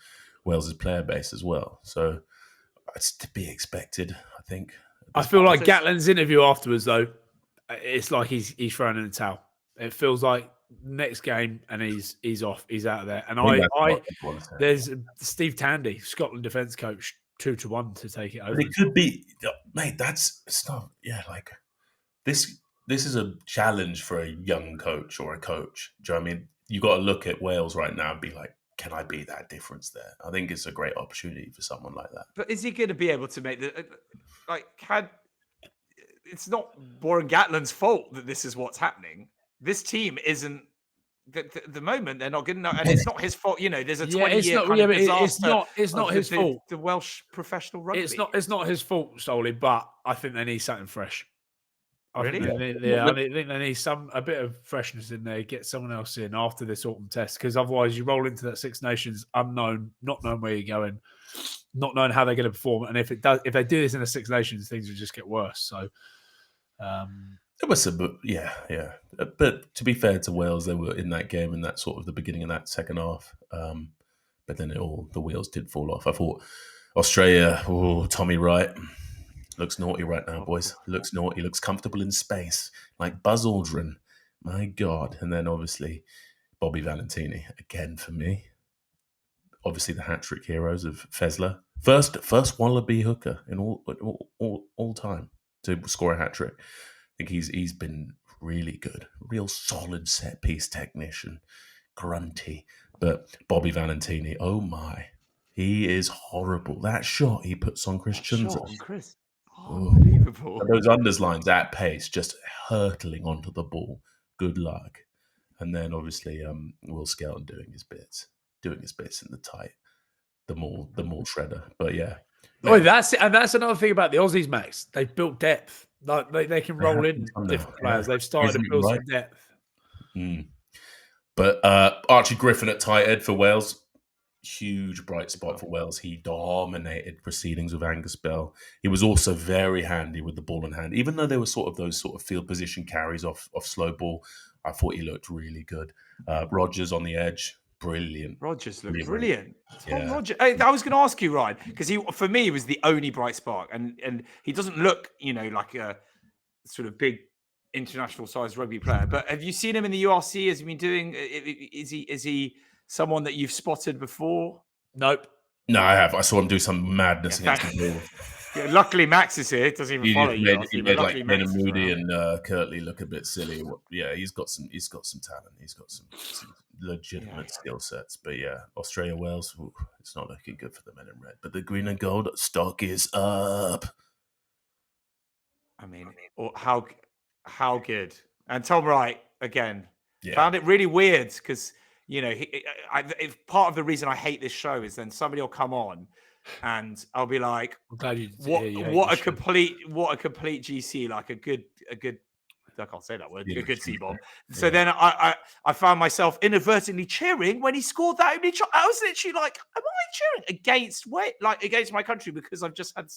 Wales's player base as well. So it's to be expected, I think. I feel like Gatland's interview afterwards, though, it's like he's thrown in the towel. It feels like next game and he's off, he's out of there. And there's Steve Tandy, Scotland defence coach, 2-1 to take it over. But it could be, mate. It's not. Yeah, like this is a challenge for a young coach or a coach. Do you know what I mean? You got to look at Wales right now and be like, can I be that difference there? I think it's a great opportunity for someone like that. But is he going to be able to make it's not Warren Gatland's fault that this is what's happening. This team isn't. The moment they're not good enough, and it's not his fault. There's a 20-year kind of disaster. It's not his fault. The Welsh professional rugby. It's not his fault solely, but I think they need something fresh. I think they need a bit of freshness in there. Get someone else in after this autumn test, because otherwise you roll into that Six Nations unknown, not knowing where you're going, not knowing how they're going to perform. And if they do this in the Six Nations, things will just get worse. So. It was yeah. But to be fair to Wales, they were in that game in that sort of the beginning of that second half. But then the wheels did fall off. I thought Australia, Tommy Wright looks naughty right now, boys. Looks naughty. Looks comfortable in space, like Buzz Aldrin. My God! And then obviously Bobby Valentini again for me. Obviously the hat trick heroes of Fezler, first Wallaby hooker in all time to score a hat trick. I think he's been really good, real solid set piece technician, grunty. But Bobby Valentini, oh my, he is horrible. That shot he puts on Christians, unbelievable. And those underlines at pace, just hurtling onto the ball. Good luck. And then obviously Will Skelton doing his bits in the tight, the more shredder. But yeah. That's another thing about the Aussies, Max. They've built depth. Like they can roll in different players. They've started to build some depth. But Archie Griffin at tight end for Wales, huge bright spot for Wales. He dominated proceedings with Angus Bell. He was also very handy with the ball in hand. Even though there were those field position carries off slow ball, I thought he looked really good. Rogers on the edge. Brilliant. Rogers looked brilliant. Tom Rogers. I was going to ask you, Ryan, because for me, he was the only bright spark, and he doesn't look, like a sort of big international sized rugby player. But have you seen him in the URC? Has he been doing? Is he someone that you've spotted before? Nope. No, I have. I saw him do some madness against the ball. Yeah, luckily, Max is here. It doesn't even follow you. He made like Ben Moody and Kirtley look a bit silly. Yeah, he's got some talent. He's got some legitimate skill sets. But yeah, Australia, Wales, it's not looking good for the men in red. But the green and gold stock is up. I mean, how good. And Tom Wright again found it really weird because part of the reason I hate this show is then somebody will come on. And I'll be like, what a complete GC, like a good I can't say that word, a good C-bomb. So then I found myself inadvertently cheering when he scored that only shot. I was literally like, am I cheering against my country because I've just had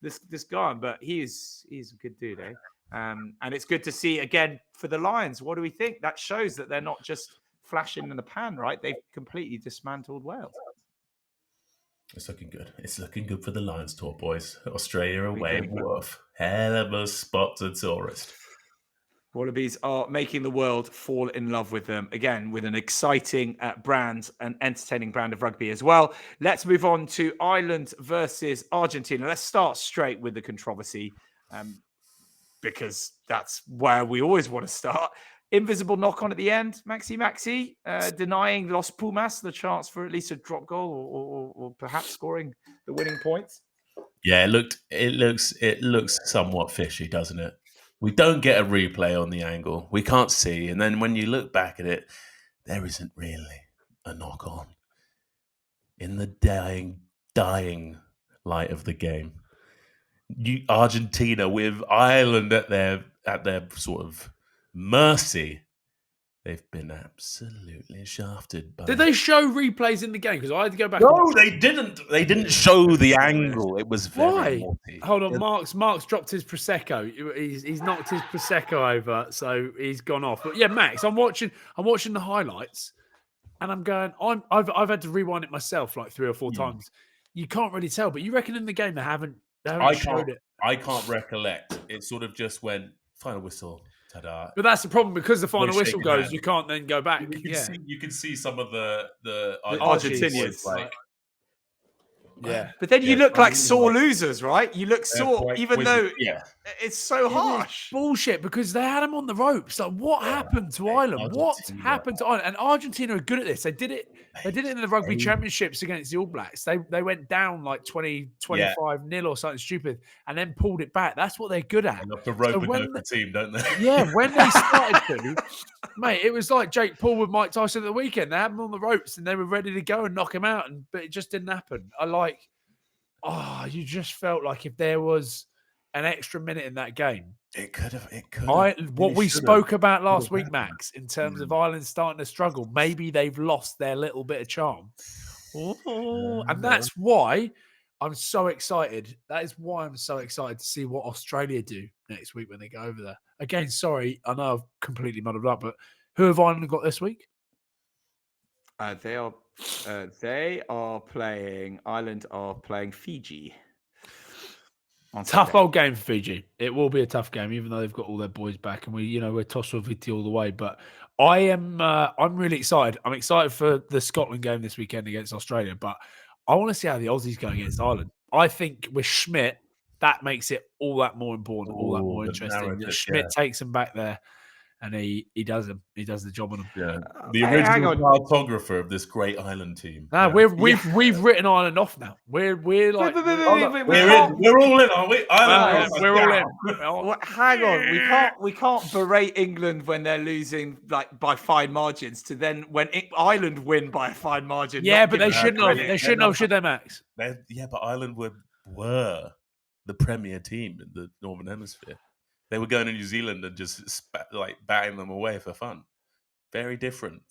this guy on? But he's a good dude, eh? And it's good to see again for the Lions. What do we think? That shows that they're not just flashing in the pan, right? They've completely dismantled Wales. It's looking good. It's looking good for the Lions tour, boys. Australia away. Woof. Hell of a spot to tourist. Wallabies are making the world fall in love with them. Again, with an exciting brand, an entertaining brand of rugby as well. Let's move on to Ireland versus Argentina. Let's start straight with the controversy because that's where we always want to start. Invisible knock-on at the end. Maxi, denying Los Pumas the chance for at least a drop goal or perhaps scoring the winning points. Yeah, it looks somewhat fishy, doesn't it? We don't get a replay on the angle. We can't see. And then when you look back at it, there isn't really a knock-on. In the dying light of the game. Argentina with Ireland at their at their sort of mercy, they've been absolutely shafted by... Did they show replays in the game? Because I had to go back. No, they didn't. They didn't show the angle. It was very Why? naughty. Hold on, Mark's dropped his prosecco. He's knocked his prosecco over, so he's gone off. But yeah, Max, I'm watching the highlights, and I'm going. I've had to rewind it myself like 3 or 4 times. You can't really tell, but you reckon in the game they haven't showed it. I can't recollect. It sort of just went final whistle. Ta-da. But that's the problem, because the final whistle goes, you can't then go back. You can see some of the Argentinians. Like, yeah. But then you look like sore losers, right? You look sore, even though it's so harsh. Bullshit, because they had them on the ropes. Like, what happened to Ireland? What happened to Ireland? And Argentina are good at this. They did it in the Rugby Championships against the All Blacks. They went down like 20, 25-0 or something stupid and then pulled it back. That's what they're good at. They love to rope and go for team, don't they? Yeah, when they started to, mate, it was like Jake Paul with Mike Tyson at the weekend. They had them on the ropes and they were ready to go and knock him out, but it just didn't happen. You just felt like if there was an extra minute in that game, it could have. What we spoke about last week, Max, in terms of Ireland starting to struggle, maybe they've lost their little bit of charm. And that's why I'm so excited. That is why I'm so excited to see what Australia do next week when they go over there. Again, sorry, I know I've completely muddled up, but who have Ireland got this week? They are playing. Ireland are playing Fiji. Tough old game for Fiji. It will be a tough game, even though they've got all their boys back, and we're tossed with Viti all the way. But I'm really excited. I'm excited for the Scotland game this weekend against Australia, but I want to see how the Aussies go against Ireland. I think with Schmidt, that makes it all that more important, all that more interesting. That Schmidt takes them back there. And he does them. He does the job on them. Yeah, the original cartographer of this great island team. No, we've written Ireland off now. We're like we're all in, aren't we? We're all in. Hang on, we can't berate England when they're losing like by fine margins. To then when Ireland win by a fine margin. Yeah, but they shouldn't have. They shouldn't have, should they, Max? Yeah, but Ireland were the premier team in the Northern Hemisphere. They were going to New Zealand and just batting them away for fun. Very different,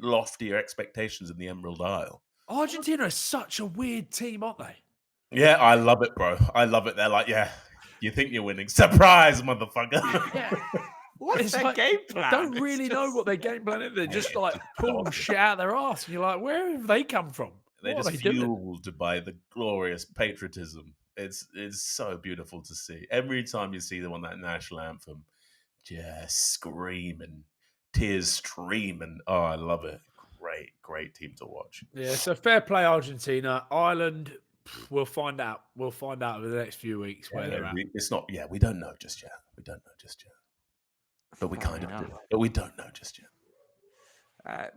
loftier expectations in the Emerald Isle. Argentina is such a weird team, aren't they? Yeah, I love it, bro. I love it. They're like, you think you're winning. Surprise, motherfucker. Yeah. What's their game plan? Don't really know what their game plan is. They're just like pulling shit out of their arse. And you're like, where have they come from? They're just fueled by the glorious patriotism. It's so beautiful to see. Every time you see them on that national anthem, just screaming, tears streaming. Oh, I love it. Great team to watch. Yeah, so fair play, Argentina. Ireland, we'll find out. We'll find out over the next few weeks where they're at. It's not, we don't know just yet. But we kind of do. But we don't know just yet.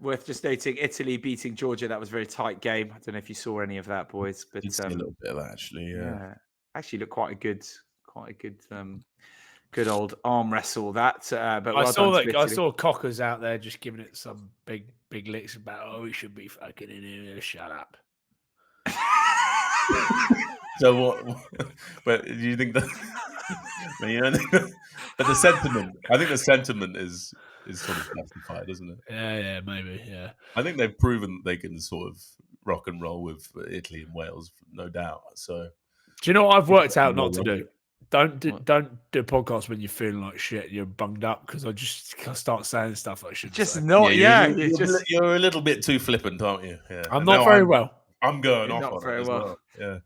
Worth just noting, Italy beating Georgia. That was a very tight game. I don't know if you saw any of that, boys. But a little bit of that, actually. Yeah. Actually, looked quite a good, good old arm wrestle. That. But I saw Cockers out there just giving it some big licks about. We should be fucking in here. Shut up. So what? But do you think that? But the sentiment. I think the sentiment is sort of justified, isn't it? Yeah, maybe. Yeah. I think they've proven they can sort of rock and roll with Italy and Wales, no doubt. So, do you know what I've worked out not to do? Don't do a podcast when you're feeling like shit. You're bunged up, because I just start saying stuff I shouldn't. Just say. not. You're a little bit too flippant, aren't you? Yeah. I'm not very well. I'm going off on it as well. Yeah.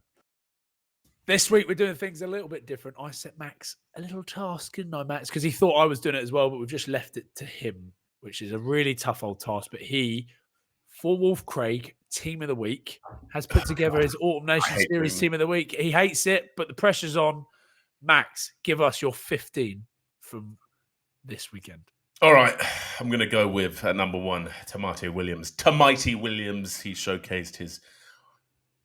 This week, we're doing things a little bit different. I set Max a little task, didn't I, Max? Because he thought I was doing it as well, but we've just left it to him, which is a really tough old task. But he, for Wolf Craig, Team of the Week, has put together his Autumn Nation Series Team of the Week. He hates it, but the pressure's on. Max, give us your 15 from this weekend. All right. I'm going to go with number 1, Tamati Williams. He showcased his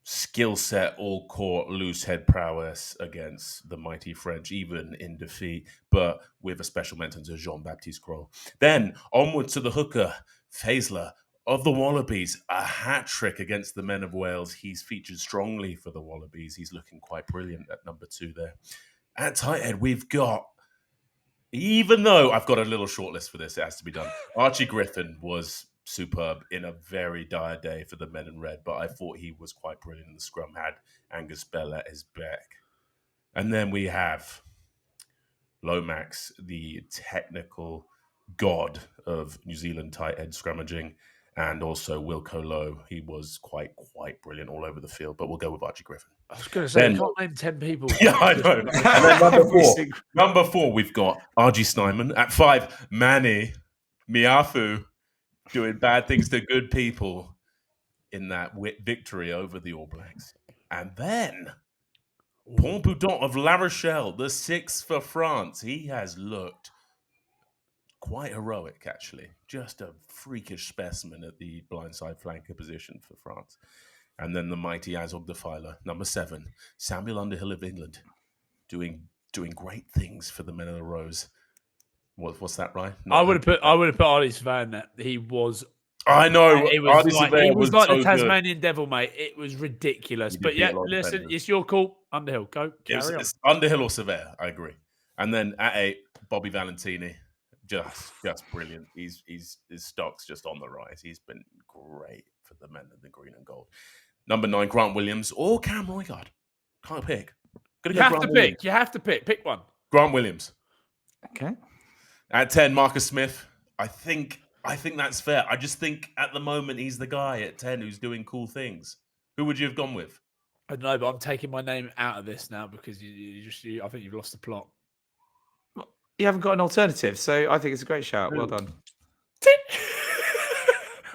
skill set, all court, loose head prowess against the mighty French, even in defeat, but with a special mention to Jean-Baptiste Gros. Then onward to the hooker, Faisler of the Wallabies, a hat trick against the men of Wales. He's featured strongly for the Wallabies. He's looking quite brilliant at number 2 there. At tight head, we've got Even though I've got a little short list for this, it has to be done. Archie Griffin was superb in a very dire day for the men in red, but I thought he was quite brilliant in the scrum, had Angus Bell at his back. And then we have Lomax, the technical god of New Zealand tight end scrummaging, and also Wilco Lowe. He was quite brilliant all over the field, but we'll go with Archie Griffin. I was going to say, you can't name 10 people. Yeah, I know. And then number four, we've got RG Snyman. At 5, Manny Meafou doing bad things to good people in that victory over the All Blacks. And then Pompidou of La Rochelle, the 6th for France. He has looked quite heroic, actually. Just a freakish specimen at the blindside flanker position for France. And then the mighty Azog Defiler, number 7, Samuel Underhill of England, doing great things for the Men of the Rose. What's that, Ryan? I would have put Artie Savannah in that. He was. I know. It was like the Tasmanian Devil, mate. It was ridiculous. But yeah, listen, it's your call. Underhill, go. Carry on. It's Underhill or Surveyor, I agree. And then at 8, Bobby Valentini, just brilliant. His stock's just on the rise. He's been great for the men in the green and gold. Number 9, Grant Williams or Cam Roigard. Can't pick. You have to pick. You have to pick. Pick one. Grant Williams. Okay. At 10, Marcus Smith. I think that's fair. I just think at the moment he's the guy at 10 who's doing cool things. Who would you have gone with? I don't know, but I'm taking my name out of this now because I think you've lost the plot. You haven't got an alternative, so I think it's a great shout. Well done.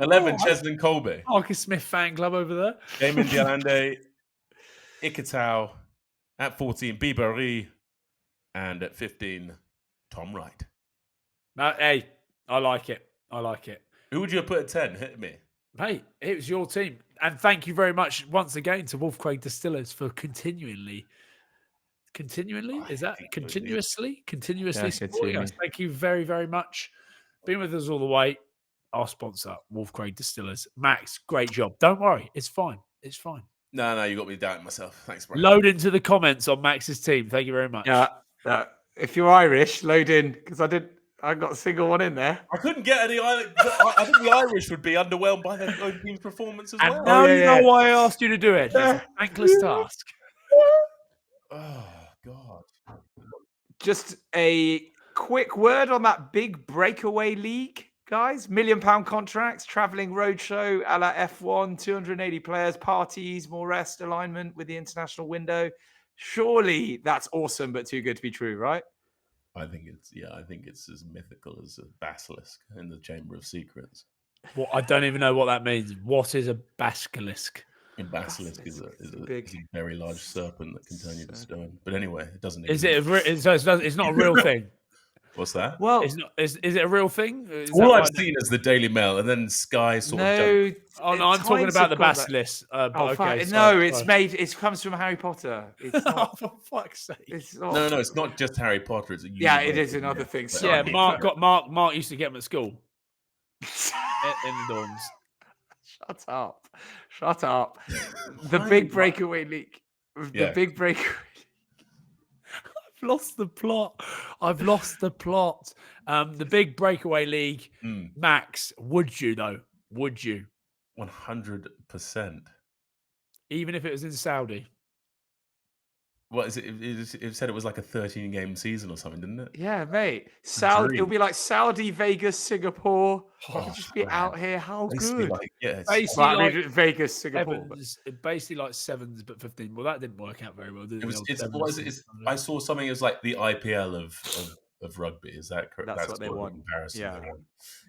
11, Cheslin Colby. Marcus Smith fan club over there. Damon Dialande, Ikatau. At 14, Biberi. And at 15, Tom Wright. No, hey, I like it. Who would you have put at 10? Hit me. Hey, it was your team. And thank you very much once again to Wolf Craig Distillers for continuously? Is that continuously? Continuously supporting us. Thank you very, very much. Been with us all the way. Our sponsor, Wolf Craig Distillers. Max, great job. Don't worry. It's fine. No, you got me doubting myself. Thanks, bro. Load into the comments on Max's team. Thank you very much. Yeah. If you're Irish, load in because I got a single one in there. I couldn't get any. I think the Irish would be underwhelmed by their own team's performance as well. And now you know why I asked you to do it. It's a thankless task. Oh, God. Just a quick word on that big breakaway league, guys. £1 million contracts, travelling roadshow a la F1, 280 players, parties, more rest, alignment with the international window. Surely that's awesome, but too good to be true, right? I think it's as mythical as a basilisk in the Chamber of Secrets. Well, I don't even know what that means. What is a basilisk? A basilisk is a very large serpent that can turn you to stone. But anyway, it doesn't. Is it? It's not a real thing. What's that? Well, is it a real thing? All I've seen is the Daily Mail, and then Sky sort of. I'm talking about the basilisk. Okay, no, it's made. It comes from Harry Potter. It's not, for fuck's sake! It's not, no, it's not just Harry Potter. It's it is another thing. Yeah, Mark used to get them at school in the dorms. Shut up. The big breakaway league. The big breakaway. I've lost the plot. The big breakaway league. Max, would you though? Would you? 100%. Even if it was in Saudi. What is it? It said it was like a 13-game season or something, didn't it? Yeah, mate. It'll be like Saudi, Vegas, Singapore. It'll just be out here. How good? Vegas, Singapore. Basically like 7s, but 15. Well, that didn't work out very well, did it? I saw something as like the IPL of rugby. Is that correct? That's what they want.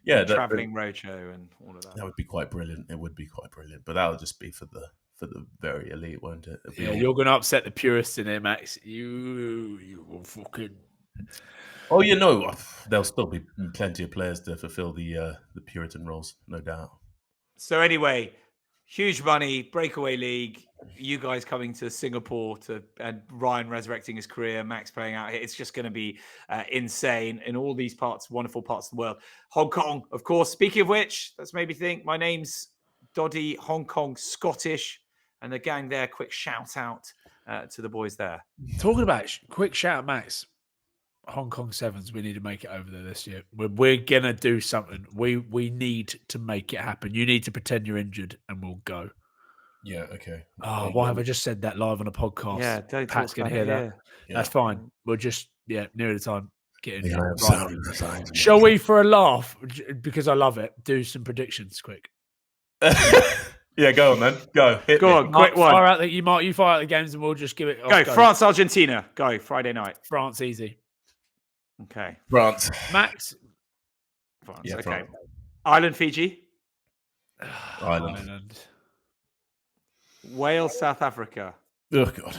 Yeah, traveling roadshow and all of that. That would be quite brilliant. It would be quite brilliant, but that would just be for the very elite, won't it? You're going to upset the purists in here, Max. You will fucking. Oh, there'll still be plenty of players to fulfill the Puritan roles, no doubt. So anyway, huge money, breakaway league. You guys coming to Singapore and Ryan resurrecting his career, Max playing out here. It's just going to be insane in all these wonderful parts of the world. Hong Kong, of course. Speaking of which, that's made me think. My name's Doddy, Hong Kong, Scottish. And the gang there, quick shout out to the boys there. Talking about quick shout out, Max. Hong Kong Sevens, we need to make it over there this year. We're gonna do something. We need to make it happen. You need to pretend you're injured, and we'll go. Yeah, okay. Oh, why have I just said that live on a podcast? Yeah, don't Pat's talk gonna about hear it that. here. That's fine. We'll just nearer the time get in. Yeah, Right. Shall we, for a laugh, because I love it, do some predictions quick? Yeah, go on, man. Go. Hit Go me. on, quick one. Fire out you fire out the games, and we'll just give it. Go, France, Argentina. Go, Friday night. France, easy. Okay. France. Max. France. Yeah, Okay. France. Ireland, Fiji. Ireland. Wales, South Africa. Oh, God.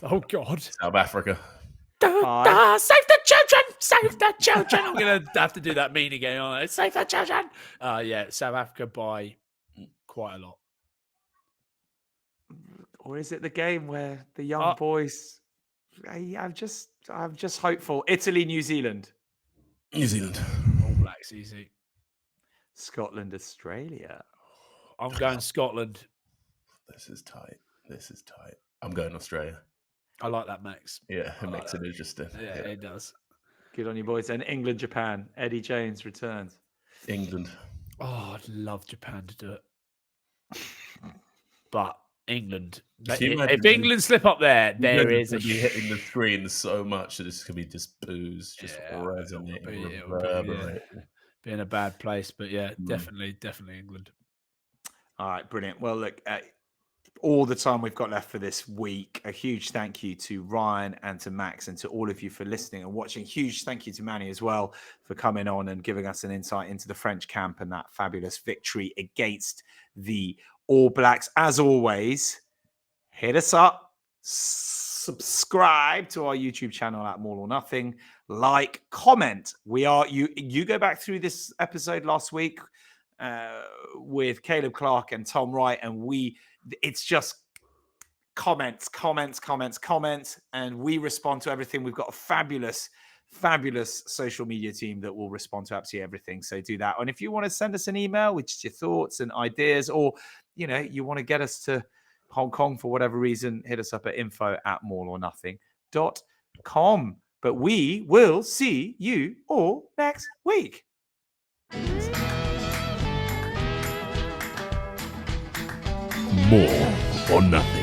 Oh, God. South Africa. Save the children! Save the children! I'm going to have to do that mean again, aren't I? Save the children! Yeah, South Africa by quite a lot. Or is it the game where the young boys... I'm just hopeful. Italy, New Zealand. New Zealand. All Blacks, easy. Scotland, Australia. I'm going Scotland. This is tight. I'm going Australia. I like that, Max. Yeah, it makes it interesting. Yeah, it does. Good on you, boys. And England, Japan. Eddie Jones returns. England. Oh, I'd love Japan to do it. But England. If England slip up there, there is a be hitting the screen so much that this could be just booze, just resonating, be in a bad place. But yeah, definitely England. All right, brilliant. Well, look, all the time we've got left for this week. A huge thank you to Ryan and to Max and to all of you for listening and watching. Huge thank you to Manny as well for coming on and giving us an insight into the French camp and that fabulous victory against the All Blacks. As always, hit us up, subscribe to our YouTube channel at More or Nothing, like, comment. You go back through this episode last week with Caleb Clark and Tom Wright, and it's just comments, and we respond to everything. We've got a fabulous social media team that will respond to absolutely everything. So do that. And if you want to send us an email with just your thoughts and ideas, or you want to get us to Hong Kong for whatever reason, hit us up at info@moreornothing.com. But we will see you all next week. More or Nothing.